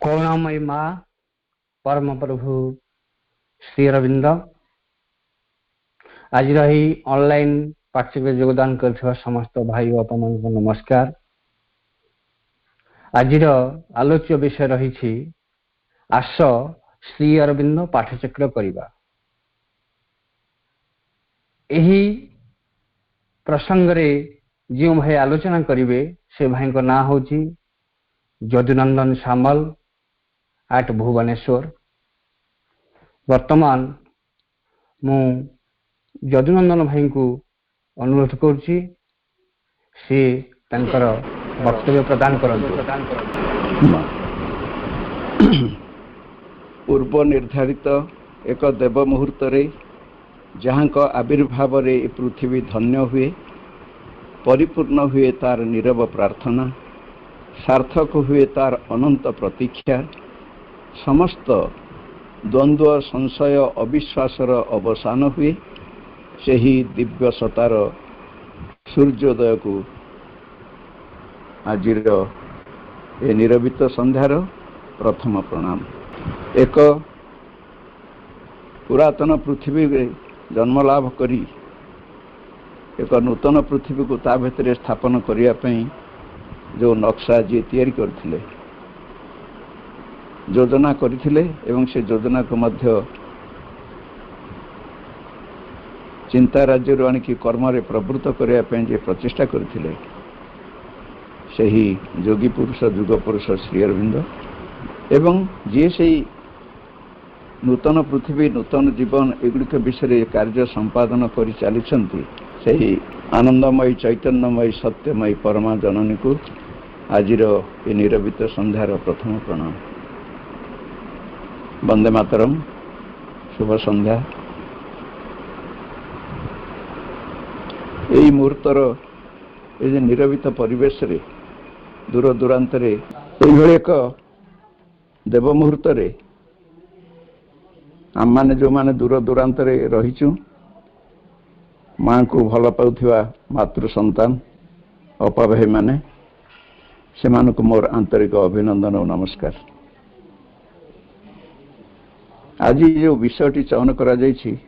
करुणामयी माँ परम प्रभु श्री अरविंद आज ऑनलाइन पाठ्यक्रम योगदान कर समस्त भाई बापा मान नमस्कार। आज आलोच्य विषय रही आस श्री अरविंद पाठचक्र करवा। यही प्रसंग रे जो भाई आलोचना करेंगे से भाई को ना हूँ यदुनंदन सामल आट भुवनेश्वर। वर्तमान मु यदुनंदन भाई को अनुरोध करुच्ची से वक्तव्य प्रदान पूर्व निर्धारित एक देव मुहूर्त रे जहाँ का आविर्भाव रे पृथ्वी धन्य हुए, परिपूर्ण हुए तार नीरव प्रार्थना, सार्थक हुए तार अनंत प्रतीक्षा, समस्त द्वंद्व संशय अविश्वासर अवसान हुए, सही दिव्य सतार सूर्योदय को आज ए निरवित संध्यार प्रथम प्रणाम। एक पुरातन पृथ्वी जन्म लाभ करी एक नूतन पृथ्वी को ता भितर स्थापन करने जो नक्शा जी तैयारी करथिले, योजना करथिले एवं से योजना को मध्य चिंता राज्य आणिकी कर्म रे प्रवृत्त करने जे प्रचेष्टा करथिले सही योगी पुरुष युग पुरुष श्री अरविंद एवं जे से नूतन पृथ्वी नूतन जीवन एगुड़िक विषय कार्य संपादन कर चली सही आनंदमयी चैतन्यमयी सत्यमयी परमा जननी को आज ये निरवित संध्यार प्रथम प्रणाम। वंदे मातरम। शुभ संध्या। यही मुहूर्तर ये निरवित परिवेश रे दूर दूरांत एक देव मुहूर्त आम मैंने जो माने दूर दूरांत रहीचु माँ को भल पाउथिबा मातृ संतान अपा भाई माने से मानक मोर आंतरिक अभिनंदन और नमस्कार। आज जो विषयटी चयन करा जायछि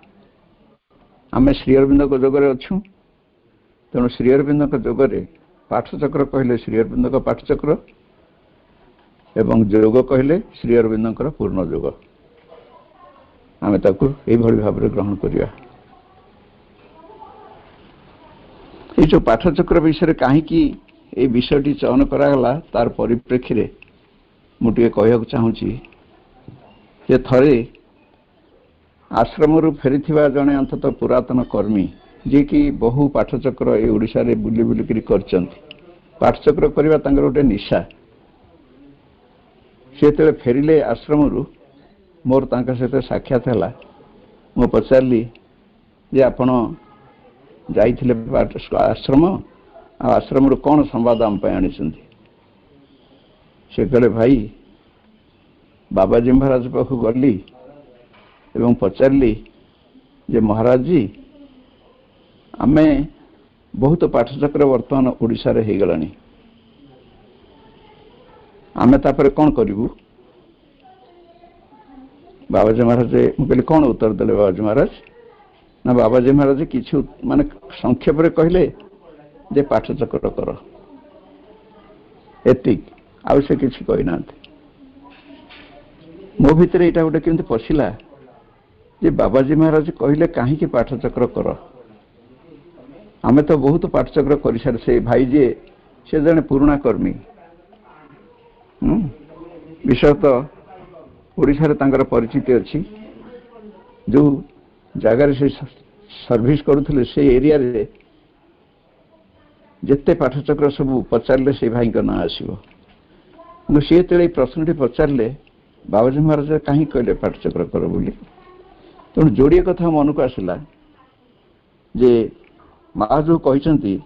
आमे श्री अरविंद को जोगरे अच्छु, तेणु श्री अरविंद को जोगरे पाठचक्र कहले श्री अरविंद का पाठचक्र एवं योग कहले श्री अरविंद पूर्ण योग आमे ताकू एई भली भाबरे ग्रहण करिया। ये जो पाठचक्र विषय कहीं ये विषयटी चयन करागला तार परिप्रेक्षी रे मुझे कहक चाहूँगी जे थरे आश्रम फेरी जड़े अंततः पुरातन कर्मी जी कि बहु पाठचक्र ये ओडिशा रे बुली बुलिक करचंती। पाठचक्र करवा तांकर गोटे निशा। से तेरे फेरिले आश्रम मोर तांका सहित साक्षात है। मु पचारि जे आपण जाइथिले आश्रम आश्रम कौन संवाद आम आनी से कहले भाई बाबाजी महाराज पाखु गली एवं पचारि जे महाराज जी आमे बहुत पाठचक्र वर्तमान ओडिशा रे हो गलानी, आमे तापर कौन करूँ? बाबाजी महाराज मुझे कौन उत्तर देले बाबाजी महाराज ना बाबाजी महाराज किसी माने संक्षेप रे कहले जे पाठचक्र कर एतिक आउ से किसी कही ना। मो भितर यहाँ गोटे केमती पशिला जे बाबाजी महाराज कहले कहीं पाठचक्र कर। आमे तो बहुत पाठचक्र कर सारे से भाई जे से जने पुराणा कर्मी विषय तो ओडिशा रे तांकर परिचिति अच्छी। जो जगार से सर्विस करुले से एरिया रे जिते पाठचक्र सब पचारे से भाई ना आसो सी ते प्रश्नटी पचारे बाबाजी महाराज कहीं कहले पाठचक्र कर बोली। तेणु जोड़े कथा मन को आसला जे माँ जो कहते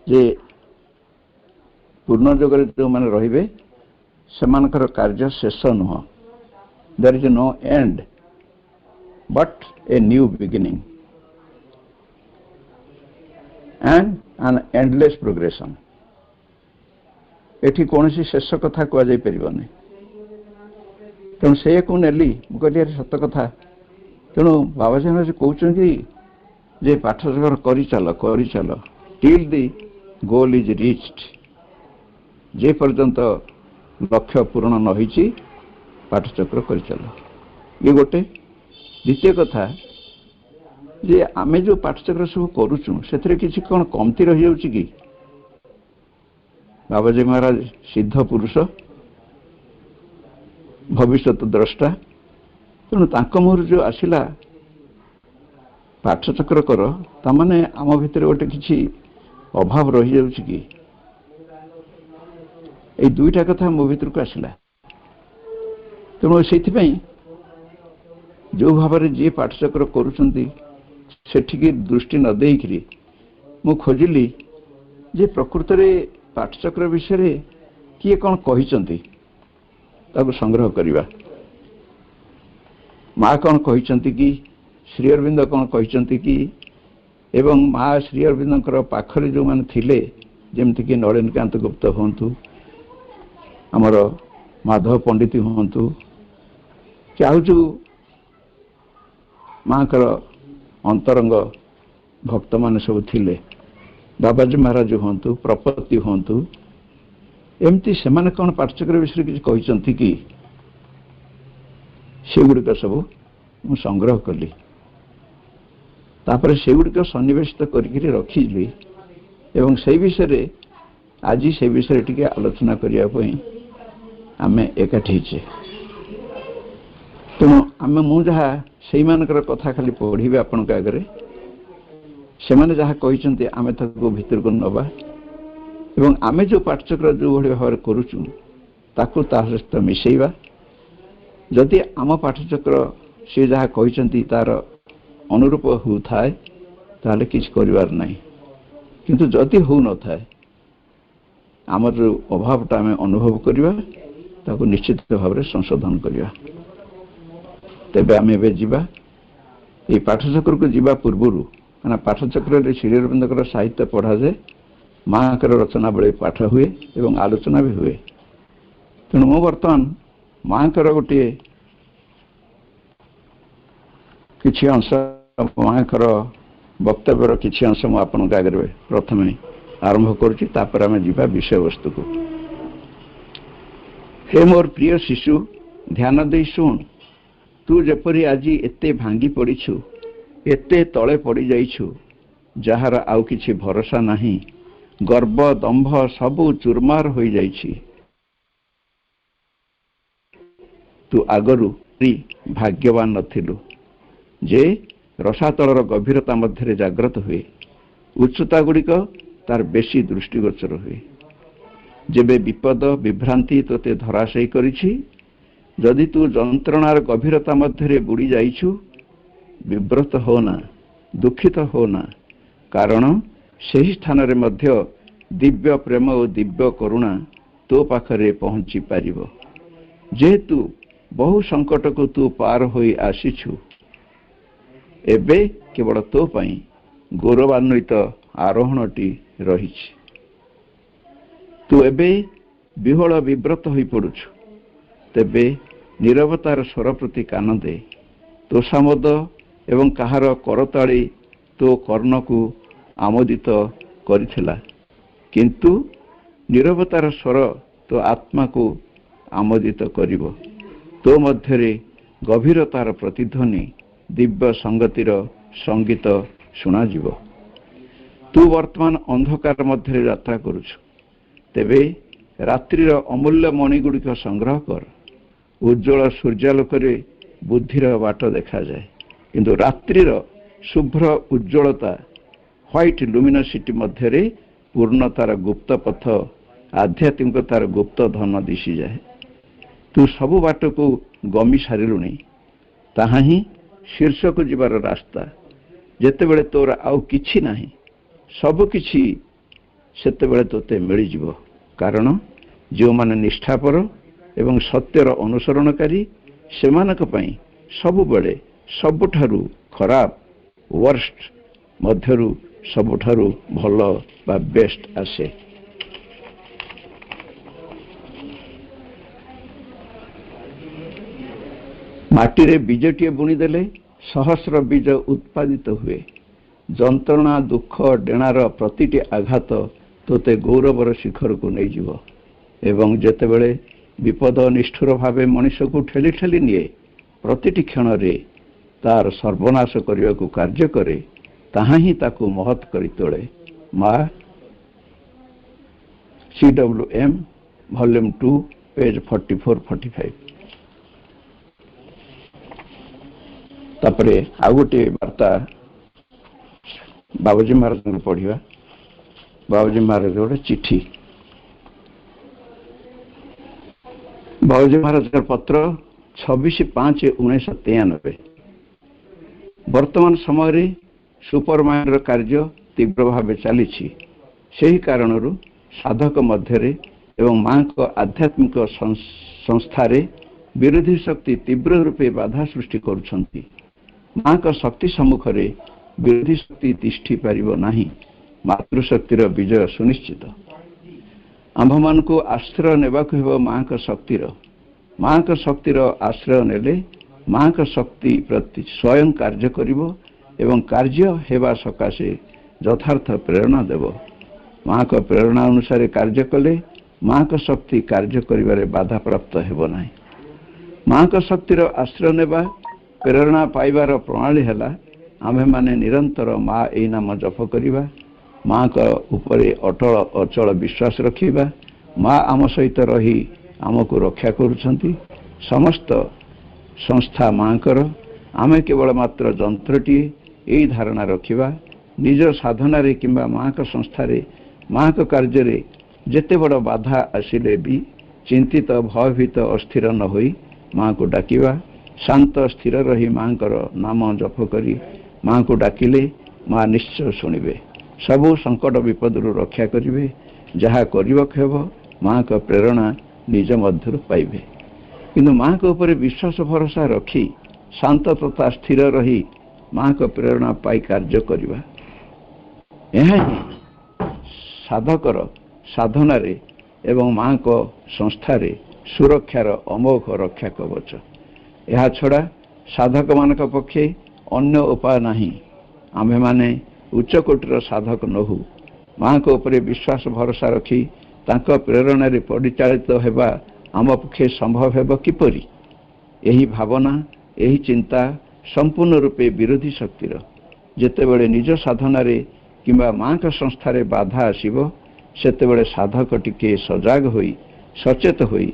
जे पूर्ण जगह जो मैंने रहिबे सेमानकर कार्य शेष नुह। There is no end but a new beginning and an endless progression. ଏଠି କୌଣସି ଶେଷ କଥା କୁହାଯାଇ ପାରିବନି। ତେଣୁ ସେଇଆକୁ ନେଲି, ମୁଁ କହିଲି ଆରେ ସତ କଥା। ତେଣୁ ବାବାଜୀ ମହାରାଜ କହୁଛନ୍ତି ଯେ ପାଠଚକ୍ର କରିଚାଲ କରିଚାଲ ଟିଲ୍ ଦି ଗୋଲ୍ ଇଜ୍ ରିଚ୍ଡ, ଯେ ପର୍ଯ୍ୟନ୍ତ ଲକ୍ଷ୍ୟ ପୂରଣ ନ ହୋଇଛି ପାଠଚକ୍ର କରିଚାଲ। ଇଏ ଗୋଟେ। ଦ୍ୱିତୀୟ କଥା ଯେ ଆମେ ଯେଉଁ ପାଠଚକ୍ର ସବୁ କରୁଛୁ ସେଥିରେ କିଛି କ'ଣ କମତି ରହିଯାଉଛି କି? ବାବାଜୀ ମହାରାଜ ସିଦ୍ଧ ପୁରୁଷ, ଭବିଷ୍ୟତ ଦ୍ରଷ୍ଟା। ତେଣୁ ତାଙ୍କ ମୁହଁରୁ ଯେଉଁ ଆସିଲା ପାଠଚକ୍ର କର, ତାମାନେ ଆମ ଭିତରେ ଗୋଟେ କିଛି ଅଭାବ ରହିଯାଉଛି କି? ଏଇ ଦୁଇଟା କଥା ମୋ ଭିତରକୁ ଆସିଲା। ତେଣୁ ସେଇଥିପାଇଁ ଯେଉଁ ଭାବରେ ଯିଏ ପାଠଚକ୍ର କରୁଛନ୍ତି ସେଠିକି ଦୃଷ୍ଟି ନ ଦେଇକରି ମୁଁ ଖୋଜିଲି ଯେ ପ୍ରକୃତରେ ପାଠଚକ୍ର ବିଷୟରେ କିଏ କ'ଣ କହିଛନ୍ତି ତାକୁ ସଂଗ୍ରହ କରିବା। ମା କ'ଣ କହିଛନ୍ତି କି, ଶ୍ରୀ ଅରବିନ୍ଦ କ'ଣ କହିଛନ୍ତି କି, ଏବଂ ମା ଶ୍ରୀ ଅରବିନ୍ଦଙ୍କର ପାଖରେ ଯେଉଁମାନେ ଥିଲେ, ଯେମିତିକି ନଳିନୀକାନ୍ତ ଗୁପ୍ତ ହୁଅନ୍ତୁ, ଆମର ମାଧବ ପଣ୍ଡିତ ହୁଅନ୍ତୁ, କି ଆଉ ଯେଉଁ ମାଙ୍କର ଅନ୍ତରଙ୍ଗ ଭକ୍ତମାନେ ସବୁ ଥିଲେ, ବାବାଜୀ ମହାରାଜ ହୁଅନ୍ତୁ, ପ୍ରପତି ହୁଅନ୍ତୁ, ଏମିତି ସେମାନେ କ'ଣ ପାଠଚକ୍ର ବିଷୟରେ କିଛି କହିଛନ୍ତି କି? ସେଗୁଡ଼ିକ ସବୁ ମୁଁ ସଂଗ୍ରହ କଲି। ତାପରେ ସେଗୁଡ଼ିକ ସନ୍ନିବେଶିତ କରିକି ରଖିଲି ଏବଂ ସେଇ ବିଷୟରେ ଆଜି ସେ ବିଷୟରେ ଟିକେ ଆଲୋଚନା କରିବା ପାଇଁ ଆମେ ଏକାଠି ହେଇଛେ। ତେଣୁ ମୁଁ ଯାହା ସେଇମାନଙ୍କର କଥା ଖାଲି ପଢ଼ିବି ଆପଣଙ୍କ ଆଗରେ, ସେମାନେ ଯାହା କହିଛନ୍ତି ଆମେ ତାକୁ ଭିତରକୁ ନେବା ଏବଂ ଆମେ ଯେଉଁ ପାଠଚକ୍ର ଯେଉଁଭଳି ଭାବରେ କରୁଛୁ ତାକୁ ତା ସହିତ ମିଶେଇବା। ଯଦି ଆମ ପାଠଚକ୍ର ସେ ଯାହା କହିଛନ୍ତି ତାର ଅନୁରୂପ ହେଉଥାଏ ତାହେଲେ କିଛି କରିବାର ନାହିଁ, କିନ୍ତୁ ଯଦି ହେଉନଥାଏ ଆମର ଯେଉଁ ଅଭାବଟା ଆମେ ଅନୁଭବ କରିବା ତାକୁ ନିଶ୍ଚିତ ଭାବରେ ସଂଶୋଧନ କରିବା। ତେବେ ଆମେ ଏବେ ଯିବା। এই ପାଠଚକ୍ରକୁ ଯିବା ପୂର୍ବରୁ, କାରଣ ପାଠଚକ୍ରରେ ଶ୍ରୀ ଅରବିନ୍ଦଙ୍କର ସାହିତ୍ୟ ପଢ଼ାଯାଏ, ମାଙ୍କର ରଚନା ବେଳେ ପାଠ ହୁଏ ଏବଂ ଆଲୋଚନା ବି ହୁଏ। ତେଣୁ ମୁଁ ବର୍ତ୍ତମାନ ମାଙ୍କର ଗୋଟିଏ କିଛି ଅଂଶ, ମାଙ୍କର ବକ୍ତବ୍ୟର କିଛି ଅଂଶ ମୁଁ ଆପଣଙ୍କ ଆଗରେ ପ୍ରଥମେ ଆରମ୍ଭ କରୁଛି, ତାପରେ ଆମେ ଯିବା ବିଷୟବସ୍ତୁକୁ। ହେ ମୋର ପ୍ରିୟ ଶିଶୁ, ଧ୍ୟାନ ଦେଇ ଶୁଣ। ତୁ ଯେପରି ଆଜି ଏତେ ଭାଙ୍ଗି ପଡ଼ିଛୁ, ଏତେ ତଳେ ପଡ଼ିଯାଇଛୁ, ଯାହାର ଆଉ କିଛି ଭରସା ନାହିଁ, ଗର୍ବ ଦମ୍ଭ ସବୁ ଚୁରମାର ହୋଇଯାଇଛି। ତୁ ଆଗରୁ ଭାଗ୍ୟବାନ ନଥିଲୁ ଯେ ରସାତଳର ଗଭୀରତା ମଧ୍ୟରେ ଜାଗ୍ରତ ହୁଏ, ଉଚ୍ଚତା ଗୁଡ଼ିକ ତାର ବେଶୀ ଦୃଷ୍ଟିଗୋଚର ହୁଏ। ଯେବେ ବିପଦ ବିଭ୍ରାନ୍ତି ତୋତେ ଧରାଶୟୀ କରିଛି, ଯଦି ତୁ ଯନ୍ତ୍ରଣାର ଗଭୀରତା ମଧ୍ୟରେ ବୁଡ଼ି ଯାଇଛୁ, ବିବ୍ରତ ହୋନା, ଦୁଃଖିତ ହୋନା, କାରଣ ସେହି ସ୍ଥାନରେ ମଧ୍ୟ ଦିବ୍ୟ ପ୍ରେମ ଓ ଦିବ୍ୟ କରୁଣା ତୋ ପାଖରେ ପହଞ୍ଚି ପାରିବ। ଯେହେତୁ ବହୁ ସଙ୍କଟକୁ ତୁ ପାର ହୋଇ ଆସିଛୁ, ଏବେ କେବଳ ତୋ ପାଇଁ ଗୌରବାନ୍ୱିତ ଆରୋହଣଟି ରହିଛି। ତୁ ଏବେ ବିହ୍ୱଳ ବିବ୍ରତ ହୋଇପଡ଼ୁଛୁ, ତେବେ ନୀରବତାର ସ୍ୱର ପ୍ରତି କାନ ଦେ। ତୋଷାମଦ ଏବଂ କାହାର କରତାଳି ତୋ କର୍ଣ୍ଣକୁ ଆମୋଦିତ କରିଥିଲା, କିନ୍ତୁ ନୀରବତାର ସ୍ୱର ତୋ ଆତ୍ମାକୁ ଆମୋଦିତ କରିବ। ତୋ ମଧ୍ୟରେ ଗଭୀରତାର ପ୍ରତିଧ୍ୱନି ଦିବ୍ୟ ସଂଗତିର ସଙ୍ଗୀତ ଶୁଣାଯିବ। ତୁ ବର୍ତ୍ତମାନ ଅନ୍ଧକାର ମଧ୍ୟରେ ଯାତ୍ରା କରୁଛୁ, ତେବେ ରାତ୍ରିର ଅମୂଲ୍ୟ ମଣିଗୁଡ଼ିକ ସଂଗ୍ରହ କର। ଉଜ୍ଜଳ ସୂର୍ଯ୍ୟାଲୋକରେ ବୁଦ୍ଧିର ବାଟ ଦେଖାଯାଏ, କିନ୍ତୁ ରାତ୍ରିର ଶୁଭ୍ର ଉଜ୍ଜଳତା ହ୍ୱାଇଟ୍ ଲୁମିନସିଟି ମଧ୍ୟରେ ପୂର୍ଣ୍ଣତାର ଗୁପ୍ତ ପଥ, ଆଧ୍ୟାତ୍ମିକତାର ଗୁପ୍ତ ଧନ ଦିଶିଯାଏ। ତୁ ସବୁ ବାଟକୁ ଗମି ସାରିଲୁଣି, ତାହା ହିଁ ଶୀର୍ଷକୁ ଯିବାର ରାସ୍ତା। ଯେତେବେଳେ ତୋର ଆଉ କିଛି ନାହିଁ, ସବୁକିଛି ସେତେବେଳେ ତୋତେ ମିଳିଯିବ। କାରଣ ଯେଉଁମାନେ ନିଷ୍ଠାପର ଏବଂ ସତ୍ୟର ଅନୁସରଣକାରୀ, ସେମାନଙ୍କ ପାଇଁ ସବୁବେଳେ ସବୁଠାରୁ ଖରାପ, ୱର୍ଷ୍ଟ ମଧ୍ୟରୁ ସବୁଠାରୁ ଭଲ ବା ବେଷ୍ଟ ଆସେ। ମାଟିରେ ବୀଜଟିଏ ବୁଣିଦେଲେ ସହସ୍ର ବୀଜ ଉତ୍ପାଦିତ ହୁଏ। ଯନ୍ତ୍ରଣା ଦୁଃଖ ଡେଣାର ପ୍ରତିଟି ଆଘାତ ତୋତେ ଗୌରବର ଶିଖରକୁ ନେଇଯିବ ଏବଂ ଯେତେବେଳେ ବିପଦ ନିଷ୍ଠୁର ଭାବେ ମଣିଷକୁ ଠେଲି ଠେଲି ନିଏ, ପ୍ରତିଟି କ୍ଷଣରେ ତାର ସର୍ବନାଶ କରିବାକୁ କାର୍ଯ୍ୟ କରେ, ତାହା ହିଁ ତାକୁ ମହତ୍ କରି ତୋଳେ। ମା CWM ଭଲ୍ୟୁମ୍ 2 ପେଜ୍ 44-45। ତାପରେ ଆଉ ଗୋଟିଏ ବାର୍ତ୍ତା ବାବୁଜୀ ମହାରାଜଙ୍କୁ ପଢିବା। ବାବୁଜୀ ମହାରାଜ ଗୋଟେ ଚିଠି। ବାବୁଜୀ ମହାରାଜଙ୍କ ପତ୍ର 26/5/1993। ବର୍ତ୍ତମାନ ସମୟରେ ସୁପରମାଇଣ୍ଡର କାର୍ଯ୍ୟ ତୀବ୍ର ଭାବେ ଚାଲିଛି। ସେହି କାରଣରୁ ସାଧକ ମଧ୍ୟରେ ଏବଂ ମାଙ୍କ ଆଧ୍ୟାତ୍ମିକ ସଂସ୍ଥାରେ ବିରୋଧୀ ଶକ୍ତି ତୀବ୍ର ରୂପେ ବାଧା ସୃଷ୍ଟି କରୁଛନ୍ତି। ମାଙ୍କ ଶକ୍ତି ସମ୍ମୁଖରେ ବିରୋଧୀ ଶକ୍ତି ତିଷ୍ଠି ପାରିବ ନାହିଁ। ମାତୃଶକ୍ତିର ବିଜୟ ସୁନିଶ୍ଚିତ। ଆମ୍ଭମାନଙ୍କୁ ଆଶ୍ରୟ ନେବାକୁ ହେବ ମାଙ୍କ ଶକ୍ତିର। ମାଙ୍କ ଶକ୍ତିର ଆଶ୍ରୟ ନେଲେ ମାଙ୍କ ଶକ୍ତି ପ୍ରତି ସ୍ୱୟଂ କାର୍ଯ୍ୟ କରିବ ଏବଂ କାର୍ଯ୍ୟ ହେବା ସକାଶେ ଯଥାର୍ଥ ପ୍ରେରଣା ଦେବ। ମାଙ୍କ ପ୍ରେରଣା ଅନୁସାରେ କାର୍ଯ୍ୟ କଲେ ମାଙ୍କ ଶକ୍ତି କାର୍ଯ୍ୟ କରିବାରେ ବାଧାପ୍ରାପ୍ତ ହେବ ନାହିଁ। ମାଙ୍କ ଶକ୍ତିର ଆଶ୍ରୟ ନେବା ପ୍ରେରଣା ପାଇବାର ପ୍ରଣାଳୀ ହେଲା, ଆମ୍ଭେମାନେ ନିରନ୍ତର ମା ଏହି ନାମ ଜପ କରିବା, ମାଙ୍କ ଉପରେ ଅଟଳ ଅଚଳ ବିଶ୍ୱାସ ରଖିବା। ମା ଆମ ସହିତ ରହି ଆମକୁ ରକ୍ଷା କରୁଛନ୍ତି। ସମସ୍ତ ସଂସ୍ଥା ମାଙ୍କର, ଆମେ କେବଳ ମାତ୍ର ଯନ୍ତ୍ରଟିଏ, ଏହି ଧାରଣା ରଖିବା। ନିଜ ସାଧନାରେ କିମ୍ବା ମାଙ୍କ ସଂସ୍ଥାରେ ମାଙ୍କ କାର୍ଯ୍ୟରେ ଯେତେ ବଡ଼ ବାଧା ଆସିଲେ ବି ଚିନ୍ତିତ ଭୟଭୀତ ଅସ୍ଥିର ନ ହୋଇ ମାଙ୍କୁ ଡାକିବା। ଶାନ୍ତ ସ୍ଥିର ରହି ମାଙ୍କର ନାମ ଜପ କରି ମାଙ୍କୁ ଡାକିଲେ ମା ନିଶ୍ଚୟ ଶୁଣିବେ। ସବୁ ସଙ୍କଟ ବିପଦରୁ ରକ୍ଷା କରିବେ। ଯାହା କରିବାକୁ ହେବ ମାଙ୍କ ପ୍ରେରଣା ନିଜ ମଧ୍ୟରୁ ପାଇବେ। କିନ୍ତୁ ମାଙ୍କ ଉପରେ ବିଶ୍ୱାସ ଭରସା ରଖି ଶାନ୍ତ ତଥା ସ୍ଥିର ରହି ମାଙ୍କ ପ୍ରେରଣା ପାଇ କାର୍ଯ୍ୟ କରିବା, ଏହା ହିଁ ସାଧକର ସାଧନାରେ ଏବଂ ମାଙ୍କ ସଂସ୍ଥାରେ ସୁରକ୍ଷାର ଅମୋଘ ରକ୍ଷା କବଚ। ଏହା ଛଡ଼ା ସାଧକମାନଙ୍କ ପକ୍ଷେ ଅନ୍ୟ ଉପାୟ ନାହିଁ। ଆମ୍ଭେମାନେ ଉଚ୍ଚକୋଟୀର ସାଧକ ନୋହୁ। ମାଙ୍କ ଉପରେ ବିଶ୍ୱାସ ଭରସା ରଖି ତାଙ୍କ ପ୍ରେରଣାରେ ପରିଚାଳିତ ହେବା ଆମ ପକ୍ଷେ ସମ୍ଭବ ହେବ କିପରି? ଏହି ଭାବନା, ଏହି ଚିନ୍ତା ସମ୍ପୂର୍ଣ୍ଣ ରୂପେ ବିରୋଧୀ ଶକ୍ତିର। ଯେତେବେଳେ ନିଜ ସାଧନାରେ କିମ୍ବା ମାଙ୍କ ସଂସ୍ଥାରେ ବାଧା ଆସିବ, ସେତେବେଳେ ସାଧକ ଟିକିଏ ସଜାଗ ହୋଇ ସଚେତ ହୋଇ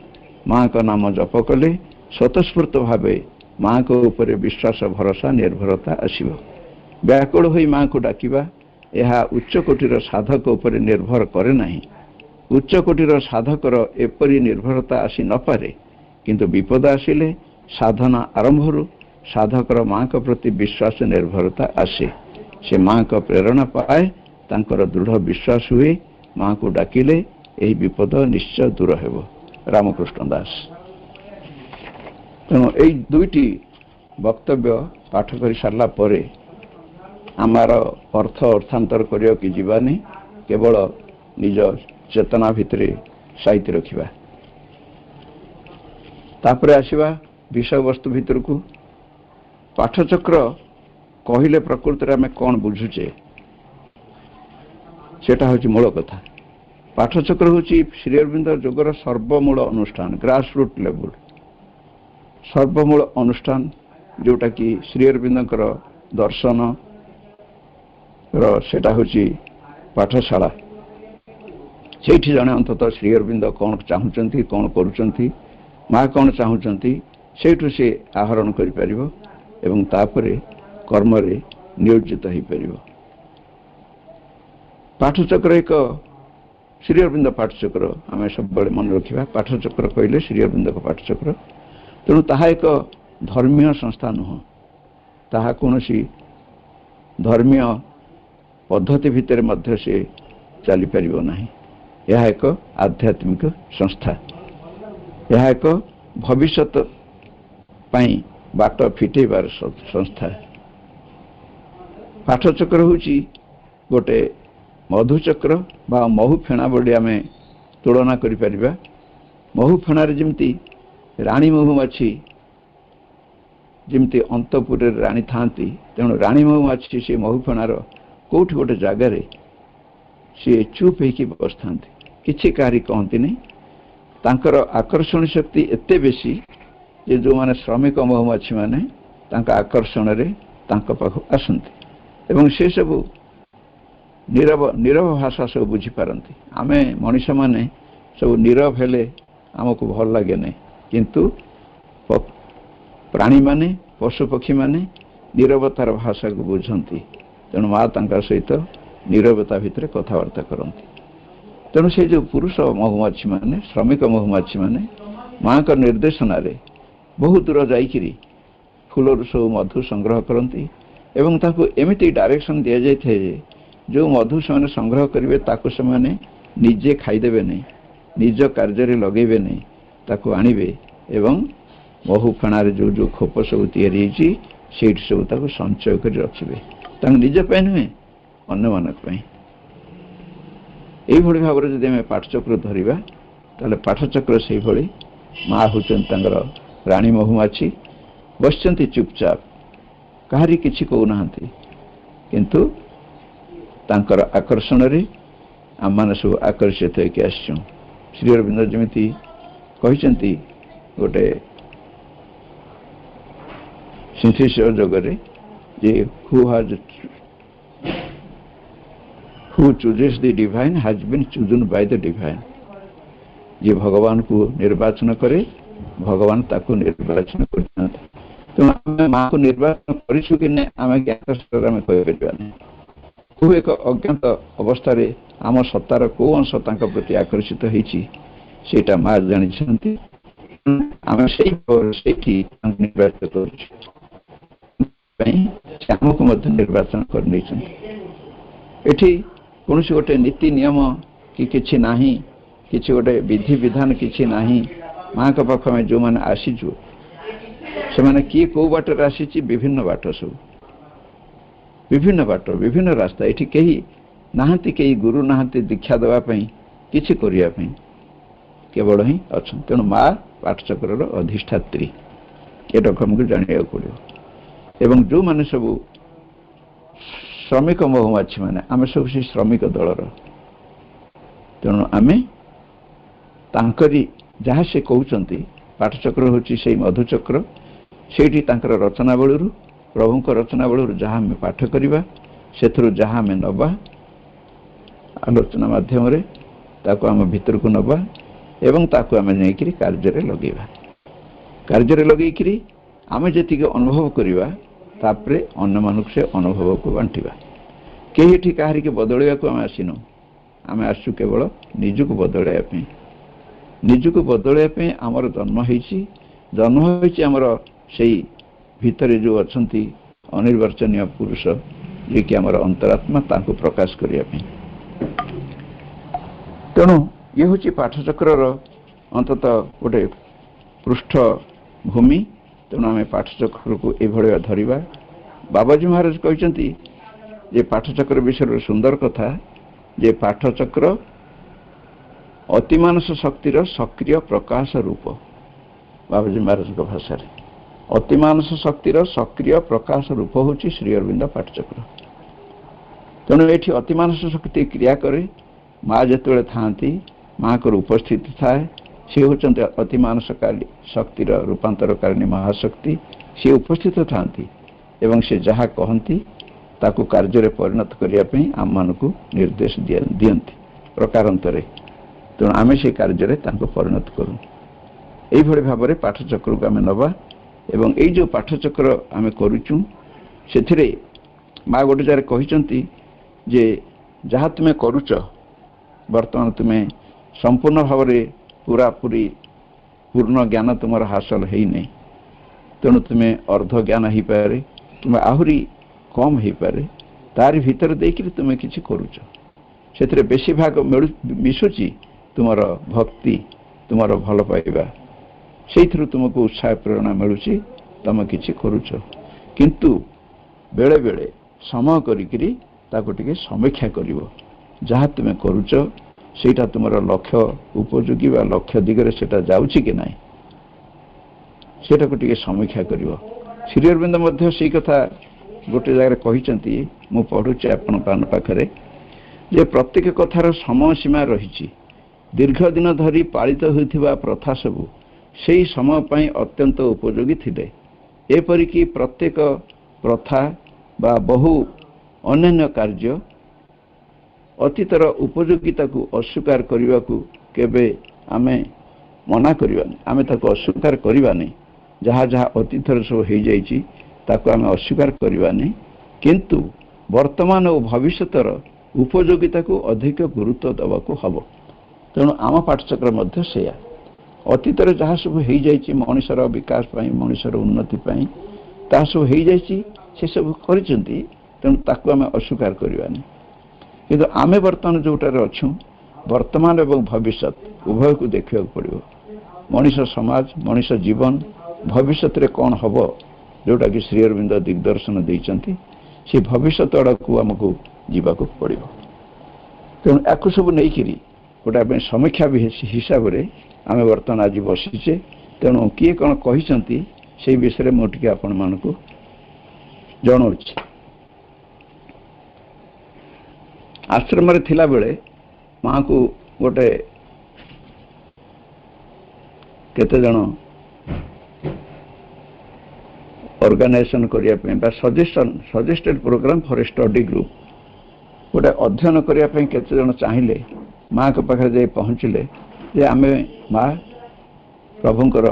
ମାଙ୍କ ନାମ ଜପ କଲେ ସ୍ୱତଃସ୍ଫୂର୍ତ୍ତ ଭାବେ ମାଙ୍କ ଉପରେ ବିଶ୍ୱାସ ଭରସା ନିର୍ଭରତା ଆସିବ। ବ୍ୟାକୁଳ ହୋଇ ମାଙ୍କୁ ଡାକିବା, ଏହା ଉଚ୍ଚକୋଟୀର ସାଧକ ଉପରେ ନିର୍ଭର କରେ ନାହିଁ। ଉଚ୍ଚକୋଟୀର ସାଧକର ଏପରି ନିର୍ଭରତା ଆସି ନପାରେ, କିନ୍ତୁ ବିପଦ ଆସିଲେ ସାଧନା ଆରମ୍ଭରୁ ସାଧକର ମାଙ୍କ ପ୍ରତି ବିଶ୍ୱାସ ନିର୍ଭରତା ଆସେ। ସେ ମାଙ୍କ ପ୍ରେରଣା ପାଏ, ତାଙ୍କର ଦୃଢ଼ ବିଶ୍ୱାସ ହୁଏ। ମାଙ୍କୁ ଡାକିଲେ ଏହି ବିପଦ ନିଶ୍ଚୟ ଦୂର ହେବ। ରାମକୃଷ୍ଣ ଦାସ। ତେଣୁ ଏହି ଦୁଇଟି ବକ୍ତବ୍ୟ ପାଠ କରି ସାରିଲା ପରେ ଆମର ଅର୍ଥାନ୍ତର କରିବାକୁ ଯିବାନି, କେବଳ ନିଜ ଚେତନା ଭିତରେ ସାଇତି ରଖିବା। ତାପରେ ଆସିବା ବିଷୟବସ୍ତୁ ଭିତରକୁ। ପାଠଚକ୍ର କହିଲେ ପ୍ରକୃତରେ ଆମେ କ'ଣ ବୁଝୁଛେ, ସେଟା ହେଉଛି ମୂଳ କଥା। ପାଠଚକ୍ର ହେଉଛି ଶ୍ରୀ ଅରବିନ୍ଦ ଯୋଗର ସର୍ବମୂଳ ଅନୁଷ୍ଠାନ, ଗ୍ରାସ ରୁଟ୍ ଲେବୁଲ ସର୍ବମୂଳ ଅନୁଷ୍ଠାନ, ଯେଉଁଟାକି ଶ୍ରୀ ଅରବିନ୍ଦଙ୍କର ଦର୍ଶନର ସେଟା ହେଉଛି ପାଠଶାଳା। ସେଇଠି ଜଣେ ଅନ୍ତତଃ ଶ୍ରୀ ଅରବିନ୍ଦ କ'ଣ ଚାହୁଁଛନ୍ତି, କ'ଣ କରୁଛନ୍ତି, ମା କ'ଣ ଚାହୁଁଛନ୍ତି, ସେଇଠୁ ସେ ଆହରଣ କରିପାରିବ ଏବଂ ତାପରେ କର୍ମରେ ନିୟୋଜିତ ହୋଇପାରିବ। ପାଠଚକ୍ର ଏକ ଶ୍ରୀ ଅରବିନ୍ଦ ପାଠଚକ୍ର ଆମେ ସବୁବେଳେ ମନେ ରଖିବା। ପାଠଚକ୍ର କହିଲେ ଶ୍ରୀ ଅରବିନ୍ଦଙ୍କ ପାଠଚକ୍ର। ତେଣୁ ତାହା ଏକ ଧର୍ମୀୟ ସଂସ୍ଥା ନୁହଁ, ତାହା କୌଣସି ଧର୍ମୀୟ ପଦ୍ଧତି ଭିତରେ ମଧ୍ୟ ସେ ଚାଲିପାରିବ ନାହିଁ। ଏହା ଏକ ଆଧ୍ୟାତ୍ମିକ ସଂସ୍ଥା। ଏହା ଏକ ଭବିଷ୍ୟତ ପାଇଁ ବାଟ ଫିଟେଇବାର ସଂସ୍ଥା। ପାଠଚକ୍ର ହେଉଛି ଗୋଟେ ମଧୁଚକ୍ର ବା ମହୁ ଫେଣା ବୋଲି ଆମେ ତୁଳନା କରିପାରିବା। महू फेणारे जमती राणी महुमाछी जमती अंतपुर राणी था तेणु राणी महुमाछी से महू फेणार कौट गोटे जगार सी चुप हो बस था कि कहारी कहती नहीं तांकर आकर्षण शक्ति एते बेसी जे जो माने श्रमिक महुमाछी माने तांका आकर्षण रे तांका पाख आसंती एवं से सब नीरव नीरव भाषा सब बुझी पारंती आमे मनुष्य माने सब नीरव हेले आमको भल लगे नहीं किंतु प्राणी माने पशु पक्षी माने नीरवतार भाषा को बुझंती तेणु माँ तांका सहित नीरवता भितर कथबार्ता करती तेणु से जो पुरुष महुमाछी माने श्रमिक महुमाछी माने माँ का निर्देशन बहुत दूर जाइकिरी फूल सब मधु संग्रह करती एवं ताको एमिति डायरेक्शन दि जाए जो मधु से संग्रह करेंगे ताको से निजे खाईदेवे नहीं निज कार्य लगेबे नहीं ताको आणिबे एवं महू फेणार जो जो खोप सब तैयारी सब ताको संचय कर रखिए निज नुहे अन्य मानक यही भाव में जब आम पाठचक्र धरवा ताले पाठचक्र से भाई माँ होचन राणी महुमाछी बसचंती चुपचाप कहारी किछि कहूना किंतु तांकर आकर्षण रे आम मैंने सब आकर्षित होकर आसचु श्री अरविंद जमी कहते गोटे सिंथेसिस जगरे जे who chooses the divine has been chosen by the divine जे भगवान को निर्वाचन करे भगवान ताको निर्वाचन करते तेणु माँ को निर्वाचन करूँ कि आम ज्ञात हु एक अज्ञात अवस्था आम सत्तार कौ अंश प्रति आकर्षित होता माँ जानी आम से निर्वाचित करमको निर्वाचन कर कौन गोटे नीति नियम कि किछि नाही किछि गोटे विधि विधान किछि नाही माँ का पाख में जो मैंने आसीचु से मैंने किए कौ बाटर आसी विभिन्न बाट सब विभिन्न बाट विभिन्न रास्ता ये कहीं नाहांती कई गुरु नाहांती दीक्षा देवाई किछि करने केवल ही अच्छा तेणु माँ पाठचक्र अधिष्ठात्री ये आमको जाना पड़ो एवं जो मैंने सब श्रमिक महुमाछी माने आम सब से श्रमिक दलर तेणु आम तांकरी जहाँ से कहते पाठचक्र होची से मधुचक्र से रचनावली प्रभु रचनावली जहाँ आम पाठ करवा से जहाँ आम नवा आलोचना माध्यम ताको आम भीतर को नवा एवं ताको आम नहीं कार्य लगेगा कार्य लगे आम जी अनुभव करवा तापरे अन्य मानुक से अनुभव को बांटिबा कहीं कहार के बदलवा को आम आसीनु आम आसु केवल निजुक बदलवाई निजुक बदलवाई आमर जन्म होमर से भितर जो अच्छा अनिर्वाचनीय पुरुष जे कि आमर अंतरात्मा ताको प्रकाश करने तेणु ये हूँ पाठचक्र अंतत गोटे पृष्ठभूमि तेणु आम पाठचक्र को यह धरवा बाबाजी महाराज कहते जे पाठचक्र विषय सुंदर कथा जे पाठचक्र अतिमानस शक्तिर सक्रिय प्रकाश रूप बाबाजी महाराज भाषा अतिमानस शक्तिर सक्रिय प्रकाश रूप हूँ श्री अरविंद पाठचक्र तेणु ये अतिमानस शक्ति क्रिया करे माँ जो था माँ को उपस्थित थाए सी होती अतिमानसकारी शक्तिर रूपांतरकारिणी महाशक्ति सी उपस्थित था एवं से जहाँ कहती ताकू कार्य परिणत करने आम मान को निर्देश दियंती प्रकारांतरे तेणु आम से कार्य परिणत करूँ यही भाव में पाठचक्र को आम नवा एवं यही जो पाठचक्र आम करुचु से माँ गोटे जार कहते जे जहाँ तुम्हें करुच बर्तमान तुम्हें संपूर्ण भाव में पूरा पूरी पूर्ण ज्ञान तुम हासिल है नहीं तेणु तुम्हें अर्ध ज्ञान हो पारे कि आहरी कम हो पारे तार भीतर देकर तुम्हें किसी करुच से बेसी भाग मिशुची तुम भक्ति तुम भल पाइबा से तुमको उत्साह प्रेरणा मिलूची तुम किसी करुच किंतु बेले बेले समय करी ताको टिके समीक्षा करिवो जहाँ तुम्हें करुच ସେଇଟା ତୁମର ଲକ୍ଷ୍ୟ ଉପଯୋଗୀ ବା ଲକ୍ଷ୍ୟ ଦିଗରେ ସେଟା ଯାଉଛି କି ନାହିଁ ସେଟାକୁ ଟିକେ ସମୀକ୍ଷା କରିବ। ଶ୍ରୀ ଅରବିନ୍ଦ ମଧ୍ୟ ସେଇ କଥା ଗୋଟେ ଜାଗାରେ କହିଛନ୍ତି, ମୁଁ ପଢ଼ୁଛି ଆପଣଙ୍କ ପାଖରେ, ଯେ ପ୍ରତ୍ୟେକ କଥାର ସମୟ ସୀମା ରହିଛି। ଦୀର୍ଘ ଦିନ ଧରି ପାଳିତ ହେଉଥିବା ପ୍ରଥା ସବୁ ସେହି ସମୟ ପାଇଁ ଅତ୍ୟନ୍ତ ଉପଯୋଗୀ ଥିଲେ। ଏପରିକି ପ୍ରତ୍ୟେକ ପ୍ରଥା ବା ବହୁ ଅନ୍ୟାନ୍ୟ କାର୍ଯ୍ୟ ଅତୀତର ଉପଯୋଗିତାକୁ ଅସ୍ୱୀକାର କରିବାକୁ କେବେ ଆମେ ମନା କରିବାନି, ଆମେ ତାକୁ ଅସ୍ୱୀକାର କରିବାନି। ଯାହା ଯାହା ଅତୀତରେ ସବୁ ହେଇଯାଇଛି ତାକୁ ଆମେ ଅସ୍ୱୀକାର କରିବାନି, କିନ୍ତୁ ବର୍ତ୍ତମାନ ଓ ଭବିଷ୍ୟତର ଉପଯୋଗିତାକୁ ଅଧିକ ଗୁରୁତ୍ୱ ଦେବାକୁ ହେବ। ତେଣୁ ଆମ ପାଠଚକ୍ର ମଧ୍ୟ ସେଇଆ, ଅତୀତରେ ଯାହା ସବୁ ହେଇଯାଇଛି ମଣିଷର ବିକାଶ ପାଇଁ, ମଣିଷର ଉନ୍ନତି ପାଇଁ ତାହା ସବୁ ହେଇଯାଇଛି, ସେସବୁ କରିଛନ୍ତି, ତେଣୁ ତାକୁ ଆମେ ଅସ୍ୱୀକାର କରିବାନି। କିନ୍ତୁ ଆମେ ବର୍ତ୍ତମାନ ଯେଉଁଟାରେ ଅଛୁ, ବର୍ତ୍ତମାନ ଏବଂ ଭବିଷ୍ୟତ ଉଭୟକୁ ଦେଖିବାକୁ ପଡ଼ିବ। ମଣିଷ ସମାଜ, ମଣିଷ ଜୀବନ ଭବିଷ୍ୟତରେ କ'ଣ ହେବ, ଯେଉଁଟାକି ଶ୍ରୀ ଅରବିନ୍ଦ ଦିଗଦର୍ଶନ ଦେଇଛନ୍ତି, ସେ ଭବିଷ୍ୟତ ଆଡ଼କୁ ଆମକୁ ଯିବାକୁ ପଡ଼ିବ। ତେଣୁ ୟାକୁ ସବୁ ନେଇକରି ଗୋଟେ ଆମେ ସମୀକ୍ଷା ହିସାବରେ ଆମେ ବର୍ତ୍ତମାନ ଆଜି ବସିଛେ। ତେଣୁ କିଏ କ'ଣ କହିଛନ୍ତି ସେଇ ବିଷୟରେ ମୁଁ ଟିକେ ଆପଣମାନଙ୍କୁ ଜଣାଉଛି। ଆଶ୍ରମରେ ଥିଲାବେଳେ ମାଆଙ୍କୁ ଗୋଟେ କେତେଜଣ ଅର୍ଗାନାଇଜେସନ୍ କରିବା ପାଇଁ ବା suggested programme for a study group ଗୋଟେ ଅଧ୍ୟୟନ କରିବା ପାଇଁ କେତେଜଣ ଚାହିଁଲେ ମାଆଙ୍କ ପାଖରେ ଯାଇ ପହଞ୍ଚିଲେ ଯେ ଆମେ ମା ପ୍ରଭୁଙ୍କର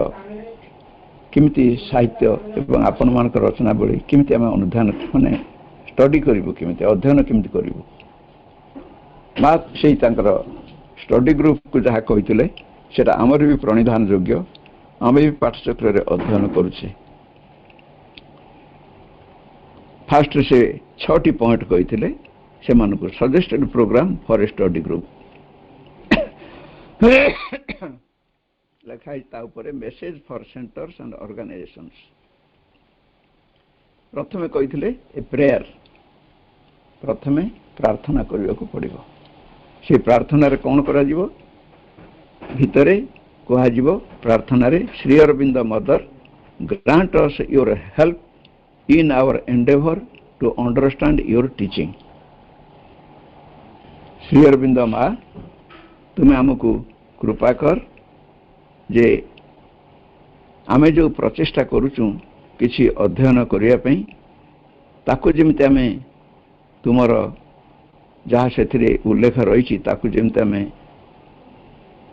କେମିତି ସାହିତ୍ୟ ଏବଂ ଆପଣମାନଙ୍କର ରଚନାବଳୀ କେମିତି ଆମେ ଅନୁଧ୍ୟାନ ମାନେ ଷ୍ଟଡି କରିବୁ, କେମିତି ଅଧ୍ୟୟନ କେମିତି କରିବୁ। ମା ସେଇ ତାଙ୍କର ଷ୍ଟଡି ଗ୍ରୁପକୁ ଯାହା କହିଥିଲେ ସେଟା ଆମର ବି ପ୍ରଣିଧାନ ଯୋଗ୍ୟ, ଆମେ ବି ପାଠଚକ୍ରରେ ଅଧ୍ୟୟନ କରୁଛେ। ଫାଷ୍ଟରେ ସେ 6ଟି ପଏଣ୍ଟ କହିଥିଲେ ସେମାନଙ୍କୁ, suggested programme for a study group ଲେଖା ହେଇଛି। ତା ଉପରେ message for centres and organisations. ପ୍ରଥମେ କହିଥିଲେ ଏ ପ୍ରେୟାର, ପ୍ରଥମେ ପ୍ରାର୍ଥନା କରିବାକୁ ପଡ଼ିବ। ସେ ପ୍ରାର୍ଥନାରେ କ'ଣ କରାଯିବ, ଭିତରେ କୁହାଯିବ ପ୍ରାର୍ଥନାରେ, Shri Aurobindo mother grant us your help in our endeavor to understand your teaching। Shri Aurobindo ମା ତୁମେ ଆମକୁ କୃପା କର ଯେ ଆମେ ଯେଉଁ ପ୍ରଚେଷ୍ଟା କରୁଛୁ କିଛି ଅଧ୍ୟୟନ କରିବା ପାଇଁ, ତାକୁ ଯେମିତି ଆମେ ତୁମର ଯାହା ସେଥିରେ ଉଲ୍ଲେଖ ରହିଛି ତାକୁ ଯେମିତି ଆମେ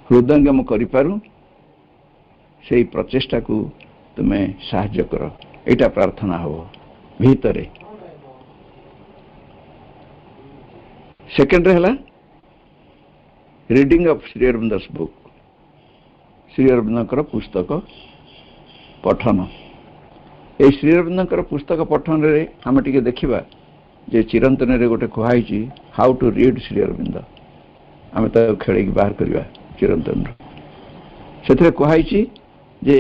ହୃଦୟଙ୍ଗମ କରିପାରୁ, ସେଇ ପ୍ରଚେଷ୍ଟାକୁ ତୁମେ ସାହାଯ୍ୟ କର। ଏଇଟା ପ୍ରାର୍ଥନା ହେବ ଭିତରେ। ସେକେଣ୍ଡରେ ହେଲା reading of Shri Aurobindo's book, Shri ଅରବିନ୍ଦଙ୍କର ପୁସ୍ତକ ପଠନ। এই ଶ୍ରୀ ଅରବିନ୍ଦଙ୍କର ପୁସ୍ତକ ପଠନରେ ଆମେ ଟିକେ ଦେଖିବା ଯେ ଚିରନ୍ତନରେ ଗୋଟେ କୁହାଯାଇଛି how to read Shri Aurobindo. ଆମେ ତାକୁ ଖେଳେଇକି ବାହାର କରିବା ଚିରନ୍ତନରୁ। ସେଥିରେ କୁହାଯାଇଛି ଯେ